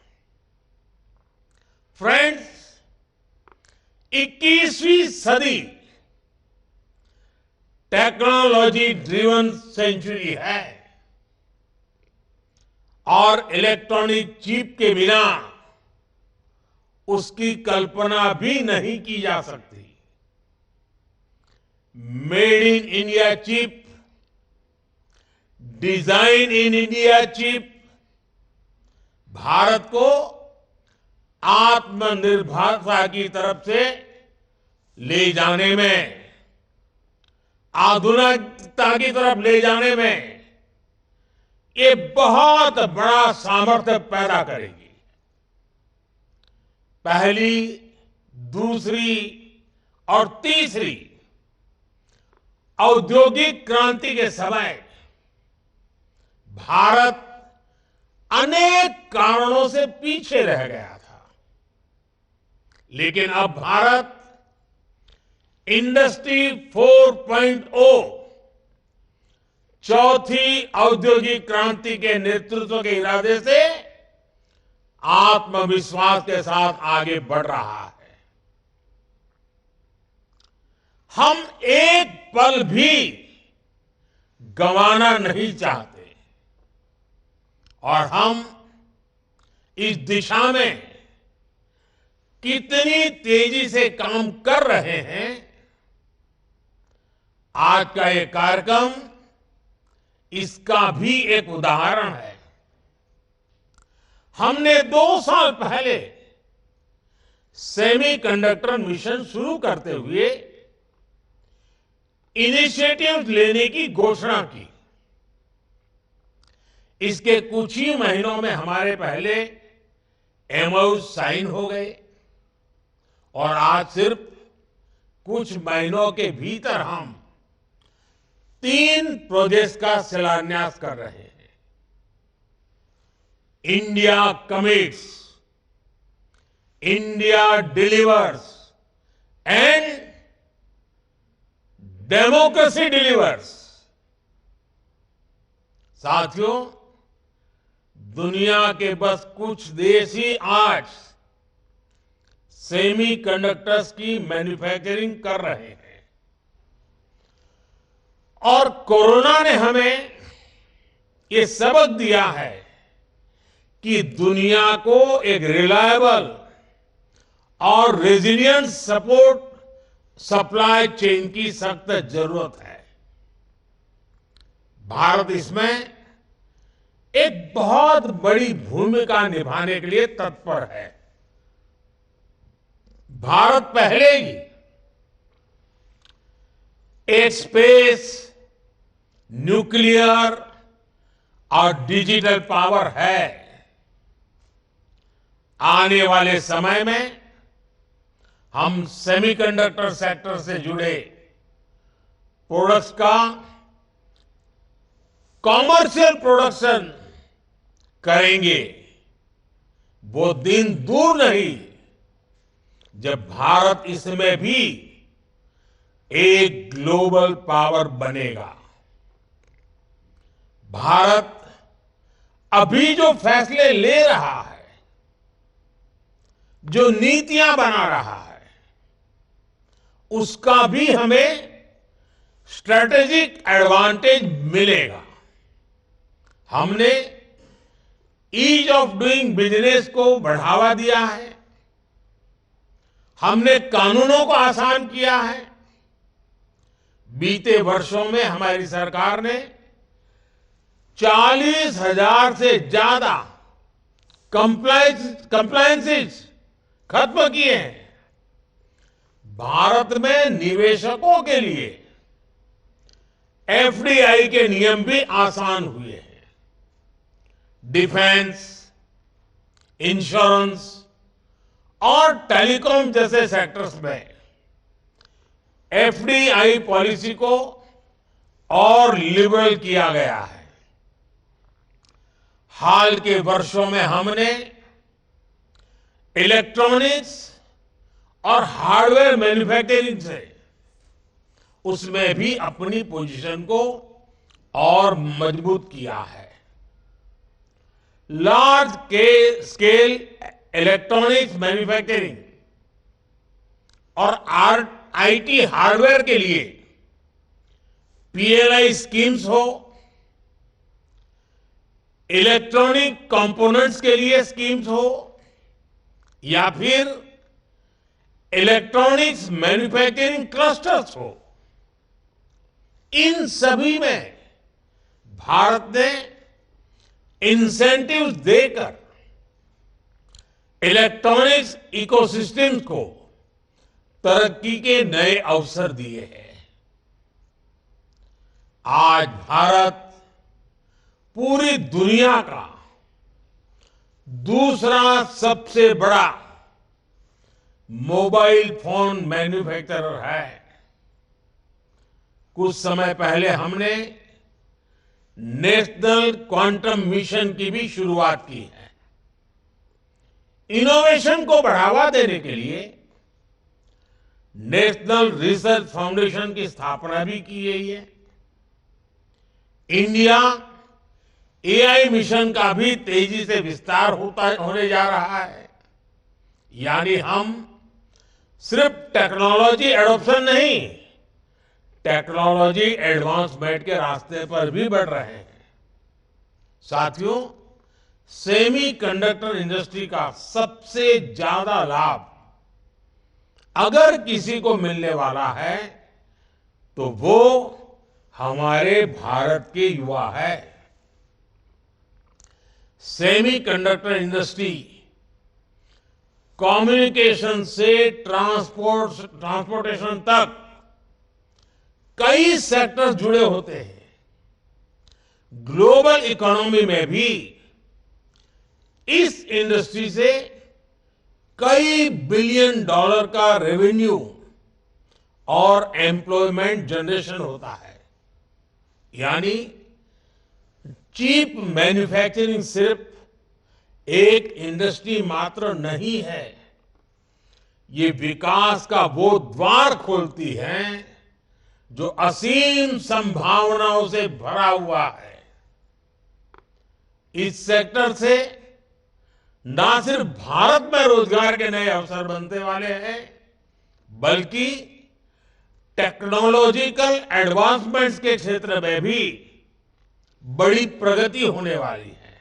फ्रेंड्स, 21वीं सदी टेक्नोलॉजी ड्रिवन सेंचुरी है और इलेक्ट्रॉनिक चिप के बिना उसकी कल्पना भी नहीं की जा सकती। Made in India chip, design in India chip Bharat को आत्मनिर्भरता की तरफ से ले जाने में, आधुनिकता की तरफ ले जाने में ये बहुत बड़ा सामर्थ्य पैदा करेगी। पहली, दूसरी और तीसरी औद्योगिक क्रांति के समय भारत अनेक कारणों से पीछे रह गया था, लेकिन अब भारत इंडस्ट्री 4.0 चौथी औद्योगिक क्रांति के नेतृत्व के इरादे से आत्मविश्वास के साथ आगे बढ़ रहा है। हम एक पल भी गंवाना नहीं चाहते और हम इस दिशा में कितनी तेजी से काम कर रहे हैं, आज का ये कार्यक्रम इसका भी एक उदाहरण है। हमने 2 साल पहले सेमीकंडक्टर मिशन शुरू करते हुए इनिशिएटिव लेने की घोषणा की। इसके कुछ ही महीनों में हमारे पहले एमओयू साइन हो गए और आज सिर्फ कुछ महीनों के भीतर हम 3 प्रोजेक्ट्स का शिलान्यास कर रहे हैं। India commits, India delivers and democracy delivers. साथियों, दुनिया के बस कुछ देश ही आज सेमीकंडक्टर्स की मैन्युफैक्चरिंग कर रहे हैं और कोरोना ने हमें ये सबक दिया है कि दुनिया को एक रिलायबल और रेजिलिएंट सपोर्ट सप्लाई चेन की सख्त जरूरत है। भारत इसमें एक बहुत बड़ी भूमिका निभाने के लिए तत्पर है। भारत पहले ही एक स्पेस, न्यूक्लियर और डिजिटल पावर है। आने वाले समय में हम सेमीकंडक्टर सेक्टर से जुड़े प्रोडक्ट्स का कॉमर्शियल प्रोडक्शन करेंगे। वो दिन दूर नहीं जब भारत इसमें भी एक ग्लोबल पावर बनेगा। भारत अभी जो फैसले ले रहा है, जो नीतियां बना रहा है, उसका भी हमें स्ट्रेटेजिक एडवांटेज मिलेगा। हमने ईज ऑफ डूइंग बिजनेस को बढ़ावा दिया है, हमने कानूनों को आसान किया है। बीते वर्षों में हमारी सरकार ने 40,000 से ज्यादा कंप्लायंसेस खत्म किए हैं। भारत में निवेशकों के लिए एफडीआई के नियम भी आसान हुए हैं। डिफेंस, इंश्योरेंस और टेलीकॉम जैसे सेक्टर्स में एफडीआई पॉलिसी को और लिबरल किया गया है। हाल के वर्षों में हमने इलेक्ट्रॉनिक्स और हार्डवेयर मैन्युफैक्चरिंग से उसमें भी अपनी पोजीशन को और मजबूत किया है। लार्ज स्केल इलेक्ट्रॉनिक्स मैन्युफैक्चरिंग और आईटी हार्डवेयर के लिए पीएलआई स्कीम्स हो, इलेक्ट्रॉनिक कंपोनेंट्स के लिए स्कीम्स हो या फिर इलेक्ट्रॉनिक्स मैन्युफैक्चरिंग क्लस्टर्स हो, इन सभी में भारत ने इंसेंटिव्स देकर इलेक्ट्रॉनिक्स इकोसिस्टम्स को तरक्की के नए अवसर दिए हैं। आज भारत पूरी दुनिया का दूसरा सबसे बड़ा मोबाइल फोन मैन्युफैक्चरर है। कुछ समय पहले हमने नेशनल क्वांटम मिशन की भी शुरुआत की है। इनोवेशन को बढ़ावा देने के लिए नेशनल रिसर्च फाउंडेशन की स्थापना भी की गई है। इंडिया एआई मिशन का भी तेजी से विस्तार होने जा रहा है। यानी हम सिर्फ टेक्नोलॉजी एडॉप्शन नहीं, टेक्नोलॉजी एडवांसमेंट के रास्ते पर भी बढ़ रहे हैं। साथियों, सेमीकंडक्टर इंडस्ट्री का सबसे ज्यादा लाभ अगर किसी को मिलने वाला है तो वो हमारे भारत के युवा है। सेमीकंडक्टर इंडस्ट्री कम्युनिकेशन से ट्रांसपोर्टेशन तक कई सेक्टर्स जुड़े होते हैं। ग्लोबल इकोनॉमी में भी इस इंडस्ट्री से कई बिलियन डॉलर का रेवेन्यू और एम्प्लॉयमेंट जनरेशन होता है। यानी चिप मैन्युफैक्चरिंग सिर्फ एक इंडस्ट्री मात्र नहीं है, ये विकास का वो द्वार खोलती है जो असीम संभावनाओं से भरा हुआ है। इस सेक्टर से ना सिर्फ भारत में रोजगार के नए अवसर बनने वाले हैं, बल्कि टेक्नोलॉजिकल एडवांसमेंट्स के क्षेत्र में भी बड़ी प्रगति होने वाली है।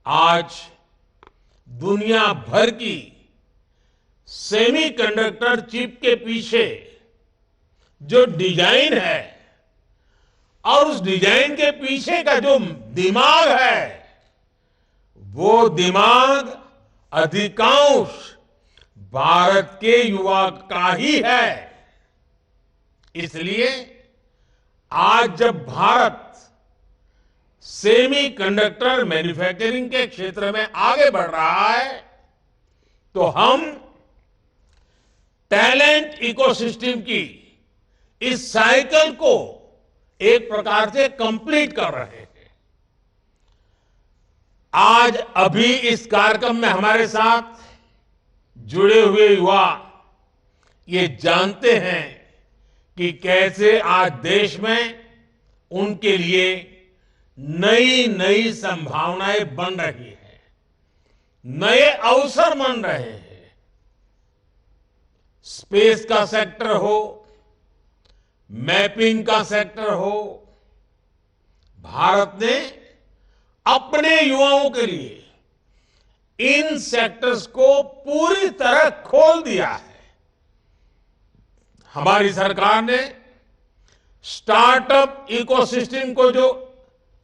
आज दुनिया भर की सेमीकंडक्टर चिप के पीछे जो डिजाइन है और उस डिजाइन के पीछे का जो दिमाग है, वो दिमाग अधिकांश भारत के युवा का ही है। इसलिए आज जब भारत सेमीकंडक्टर मैन्युफैक्चरिंग के क्षेत्र में आगे बढ़ रहा है, तो हम टैलेंट इकोसिस्टम की इस साइकिल को एक प्रकार से कंप्लीट कर रहे हैं। आज अभी इस कार्यक्रम में हमारे साथ जुड़े हुए युवा ये जानते हैं कि कैसे आज देश में उनके लिए नई नई संभावनाएं बन रही हैं, नए अवसर बन रहे हैं। स्पेस का सेक्टर हो, मैपिंग का सेक्टर हो, भारत ने अपने युवाओं के लिए इन सेक्टर्स को पूरी तरह खोल दिया है। हमारी सरकार ने स्टार्टअप इकोसिस्टम को जो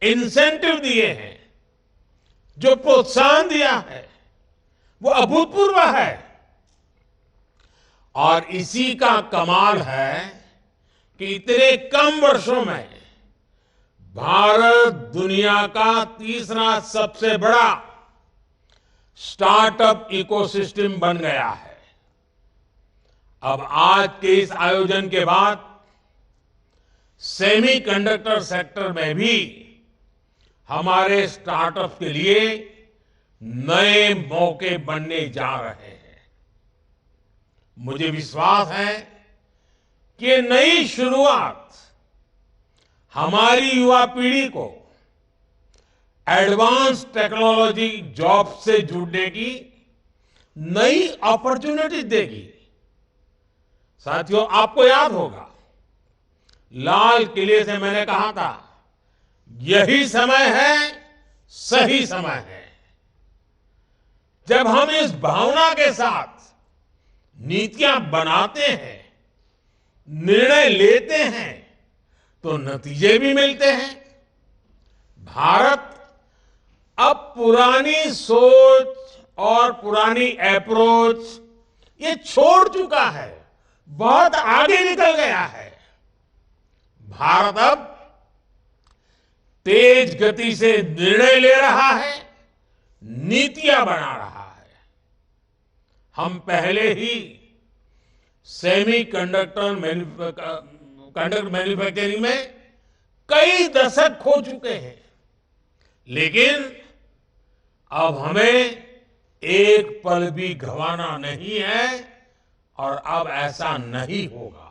इंसेंटिव दिए हैं, जो प्रोत्साहन दिया है, वो अभूतपूर्व है। और इसी का कमाल है कि इतने कम वर्षों में भारत दुनिया का तीसरा सबसे बड़ा स्टार्टअप इकोसिस्टम बन गया है। अब आज के इस आयोजन के बाद सेमीकंडक्टर सेक्टर में भी हमारे स्टार्टअप के लिए नए मौके बनने जा रहे हैं। मुझे विश्वास है कि ये नई शुरुआत हमारी युवा पीढ़ी को एडवांस टेक्नोलॉजी जॉब से जुड़ने की नई अपॉर्चुनिटी देगी। साथियों, आपको याद होगा लाल किले से मैंने कहा था, यही समय है, सही समय है। जब हम इस भावना के साथ नीतियां बनाते हैं, निर्णय लेते हैं, तो नतीजे भी मिलते हैं। भारत अब पुरानी सोच और पुरानी अप्रोच ये छोड़ चुका है, बहुत आगे निकल गया है। भारत अब तेज गति से निर्णय ले रहा है, नीतियां बना रहा है। हम पहले ही सेमीकंडक्टर मैन्युफैक्चरिंग में कई दशक खो चुके हैं, लेकिन अब हमें एक पल भी गंवाना नहीं है और अब ऐसा नहीं होगा।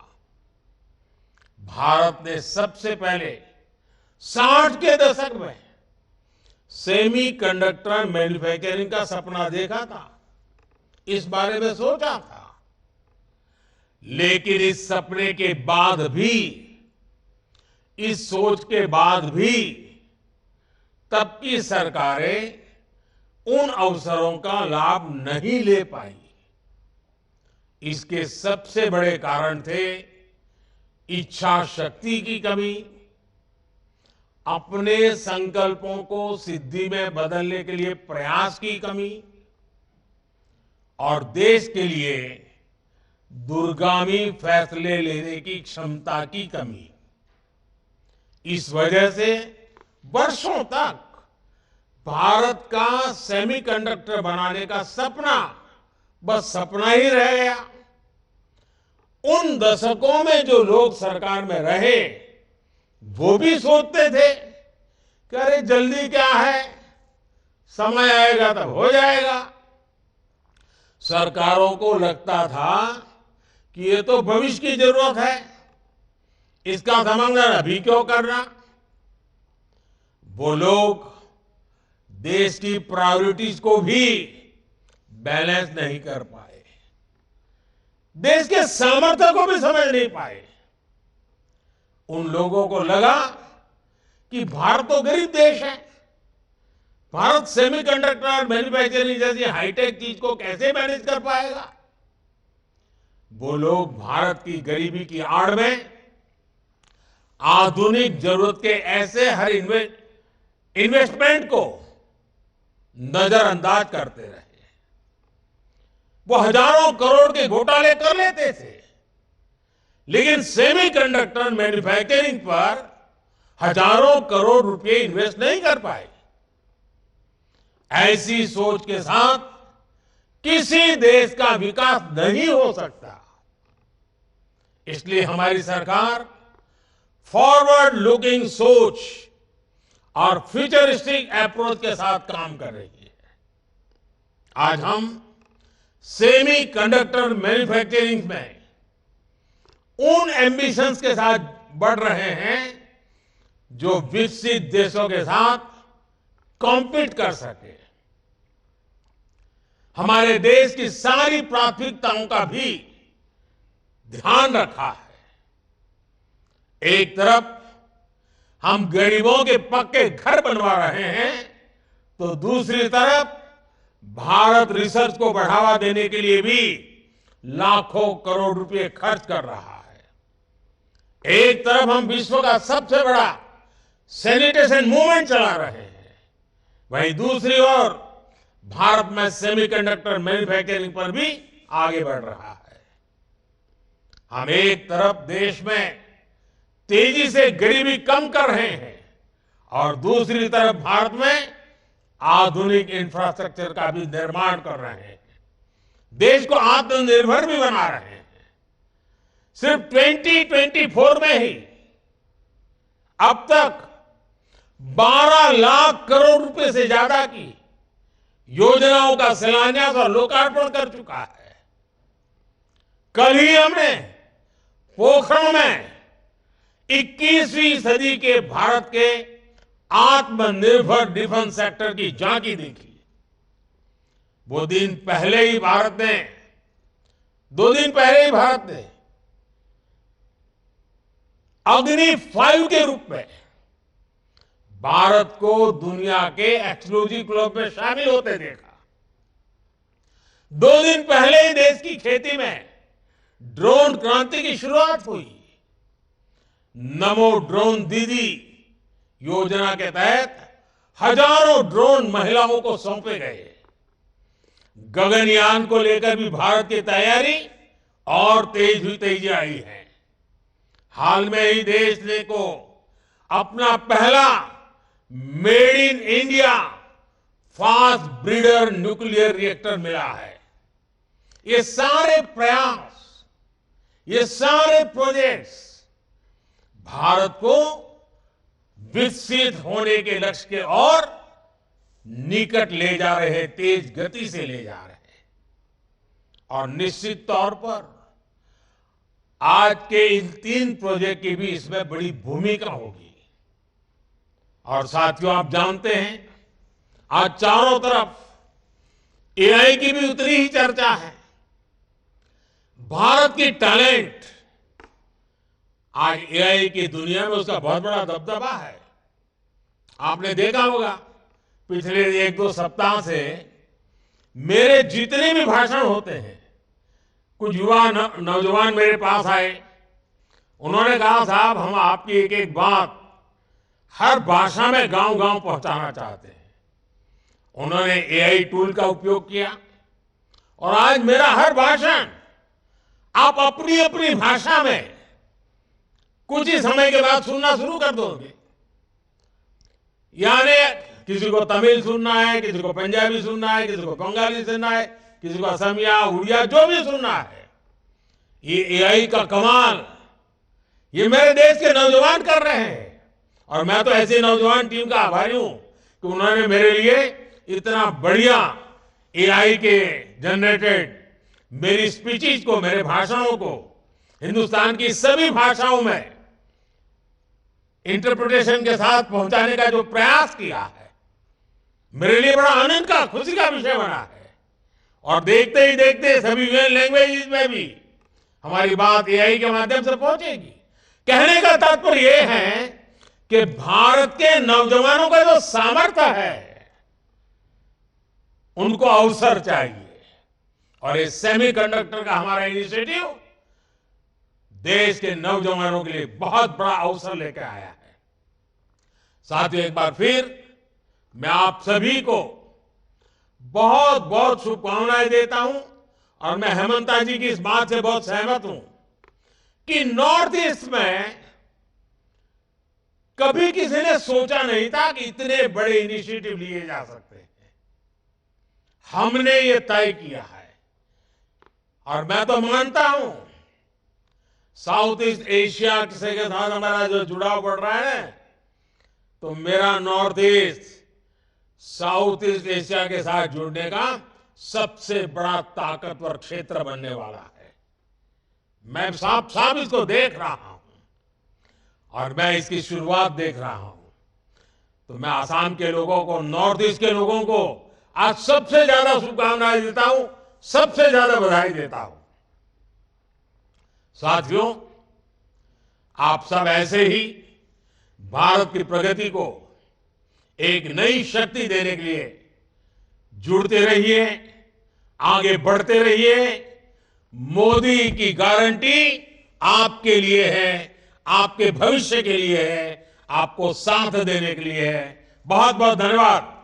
भारत ने सबसे पहले 60 के दशक में सेमीकंडक्टर मैन्युफैक्चरिंग का सपना देखा था, इस बारे में सोचा था। लेकिन इस सपने के बाद भी, इस सोच के बाद भी तब की सरकारें उन अवसरों का लाभ नहीं ले पाई। इसके सबसे बड़े कारण थे इच्छा शक्ति की कमी, अपने संकल्पों को सिद्धि में बदलने के लिए प्रयास की कमी और देश के लिए दूरगामी फैसले लेने की क्षमता की कमी। इस वजह से वर्षों तक भारत का सेमीकंडक्टर बनाने का सपना बस सपना ही रह गया। उन दशकों में जो लोग सरकार में रहे वो भी सोचते थे कि अरे जल्दी क्या है, समय आएगा तब हो जाएगा। सरकारों को लगता था कि ये तो भविष्य की जरूरत है, इसका समाधान अभी क्यों करना। वो लोग देश की प्रायोरिटीज को भी बैलेंस नहीं कर पाए, देश के सामर्थ्य को भी समझ नहीं पाए। उन लोगों को लगा कि भारत तो गरीब देश है, भारत सेमीकंडक्टर मैन्युफैक्चरिंग जैसी हाईटेक चीज को कैसे मैनेज कर पाएगा। वो लोग भारत की गरीबी की आड़ में आधुनिक जरूरत के ऐसे हर इन्वेस्टमेंट को नजरअंदाज करते रहे। वो हजारों करोड़ के घोटाले कर लेते थे, लेकिन सेमीकंडक्टर मैन्युफैक्चरिंग पर हजारों करोड़ रुपए इन्वेस्ट नहीं कर पाए। ऐसी सोच के साथ किसी देश का विकास नहीं हो सकता। इसलिए हमारी सरकार फॉरवर्ड लुकिंग सोच और फ्यूचरिस्टिक अप्रोच के साथ काम कर रही है। आज हम सेमी कंडक्टर मैन्युफैक्चरिंग में उन एम्बिशंस के साथ बढ़ रहे हैं जो विकसित देशों के साथ कॉम्पीट कर सके। हमारे देश की सारी प्राथमिकताओं का भी ध्यान रखा है। एक तरफ हम गरीबों के पक्के घर बनवा रहे हैं, तो दूसरी तरफ भारत रिसर्च को बढ़ावा देने के लिए भी लाखों करोड़ रुपए खर्च कर रहा है। एक तरफ हम विश्व का सबसे बड़ा सैनिटेशन मूवमेंट चला रहे हैं, वहीं दूसरी ओर भारत में सेमीकंडक्टर मैन्युफैक्चरिंग पर भी आगे बढ़ रहा है। हम एक तरफ देश में तेजी से गरीबी कम कर रहे हैं और दूसरी तरफ भारत में आधुनिक इंफ्रास्ट्रक्चर का भी निर्माण कर रहे हैं, देश को आत्मनिर्भर भी बना रहे हैं। सिर्फ 2024 में ही अब तक 12 लाख करोड़ रुपए से ज्यादा की योजनाओं का शिलान्यास और लोकार्पण कर चुका है। कल ही हमने पोखरण में 21वीं सदी के भारत के आत्मनिर्भर डिफेंस सेक्टर की झांकी देखी। वो दिन पहले ही भारत ने 2 दिन पहले ही भारत ने अग्नि 5 के रूप में भारत को दुनिया के एक्सक्लूसिव क्लब में शामिल होते देखा। 2 दिन पहले ही देश की खेती में ड्रोन क्रांति की शुरुआत हुई। नमो ड्रोन दीदी योजना के तहत हजारों ड्रोन महिलाओं को सौंपे गए। गगनयान को लेकर भी भारत की तैयारी और तेजी आई है। हाल में ही देश ने को अपना पहला made in India fast breeder nuclear reactor मिला है। ये सारे प्रयास, ये सारे प्रोजेक्ट्स भारत को विकसित होने के लक्ष्य के और निकट ले जा रहे हैं, तेज गति से ले जा रहे हैं। और निश्चित तौर पर आज के इन 3 प्रोजेक्ट की भी इसमें बड़ी भूमिका होगी। और साथियों, आप जानते हैं आज चारों तरफ एआई की भी उतनी ही चर्चा है। भारत की टैलेंट आज एआई की दुनिया में उसका बहुत बड़ा दबदबा है। आपने देखा होगा पिछले 1-2 सप्ताह से मेरे जितने भी भाषण होते हैं, कुछ युवा नौजवान मेरे पास आए, उन्होंने कहा साहब हम आपकी एक एक बात हर भाषा में गांव-गांव पहुंचाना चाहते हैं। उन्होंने एआई टूल का उपयोग किया और आज मेरा हर भाषण आप अपनी अपनी भाषा में कुछ ही समय के बाद सुनना शुरू कर दोगे। यानी किसी को तमिल सुनना है, किसी को पंजाबी सुनना है, किसी को बंगाली सुनना है, किसी को असमिया, उड़िया, जो भी सुनना है। ये एआई का कमाल ये मेरे देश के नौजवान कर रहे हैं और मैं तो ऐसे नौजवान टीम का आभारी हूं कि उन्होंने मेरे लिए इतना बढ़िया एआई के जनरेटेड मेरी स्पीचेस को, मेरे भाषणों को हिंदुस्तान की सभी भाषाओं में इंटरप्रिटेशन के साथ पहुंचाने का जो प्रयास किया है, मेरे लिए बड़ा आनंद का, खुशी का विषय बना है। और देखते ही देखते सभी लैंग्वेजेस में भी हमारी बात एआई के माध्यम से पहुंचेगी। कहने का तात्पर्य यह है कि भारत के नौजवानों का जो सामर्थ्य है उनको अवसर चाहिए और ये सेमीकंडक्टर का हमारा इनिशिएटिव देश के नौजवानों के लिए बहुत बड़ा अवसर लेकर आया है। साथियों, एक बार फिर मैं आप सभी को बहुत बहुत शुभकामनाएं देता हूं और मैं हेमंता जी की इस बात से बहुत सहमत हूं कि नॉर्थ ईस्ट में कभी किसी ने सोचा नहीं था कि इतने बड़े इनिशिएटिव लिए जा सकते हैं। हमने ये तय किया है और मैं तो मानता हूं साउथ ईस्ट एशिया से के साथ हमारा जो जुड़ाव बढ़ रहा है, तो मेरा north east south east Asia के साथ जुड़ने का सबसे बड़ा ताकतवर क्षेत्र बनने वाला है। मैं साफ साफ इसको देख रहा हूं और मैं इसकी शुरुआत देख रहा हूं। तो मैं आसाम के लोगों को, नॉर्थ ईस्ट के लोगों को आज सबसे ज्यादा शुभकामनाएं देता हूं, सबसे ज्यादा बधाई देता हूं। साथियों, आप सब ऐसे ही भारत की प्रगति को एक नई शक्ति देने के लिए जुड़ते रहिए, आगे बढ़ते रहिए। मोदी की गारंटी आपके लिए है, आपके भविष्य के लिए है, आपको साथ देने के लिए है। बहुत बहुत धन्यवाद।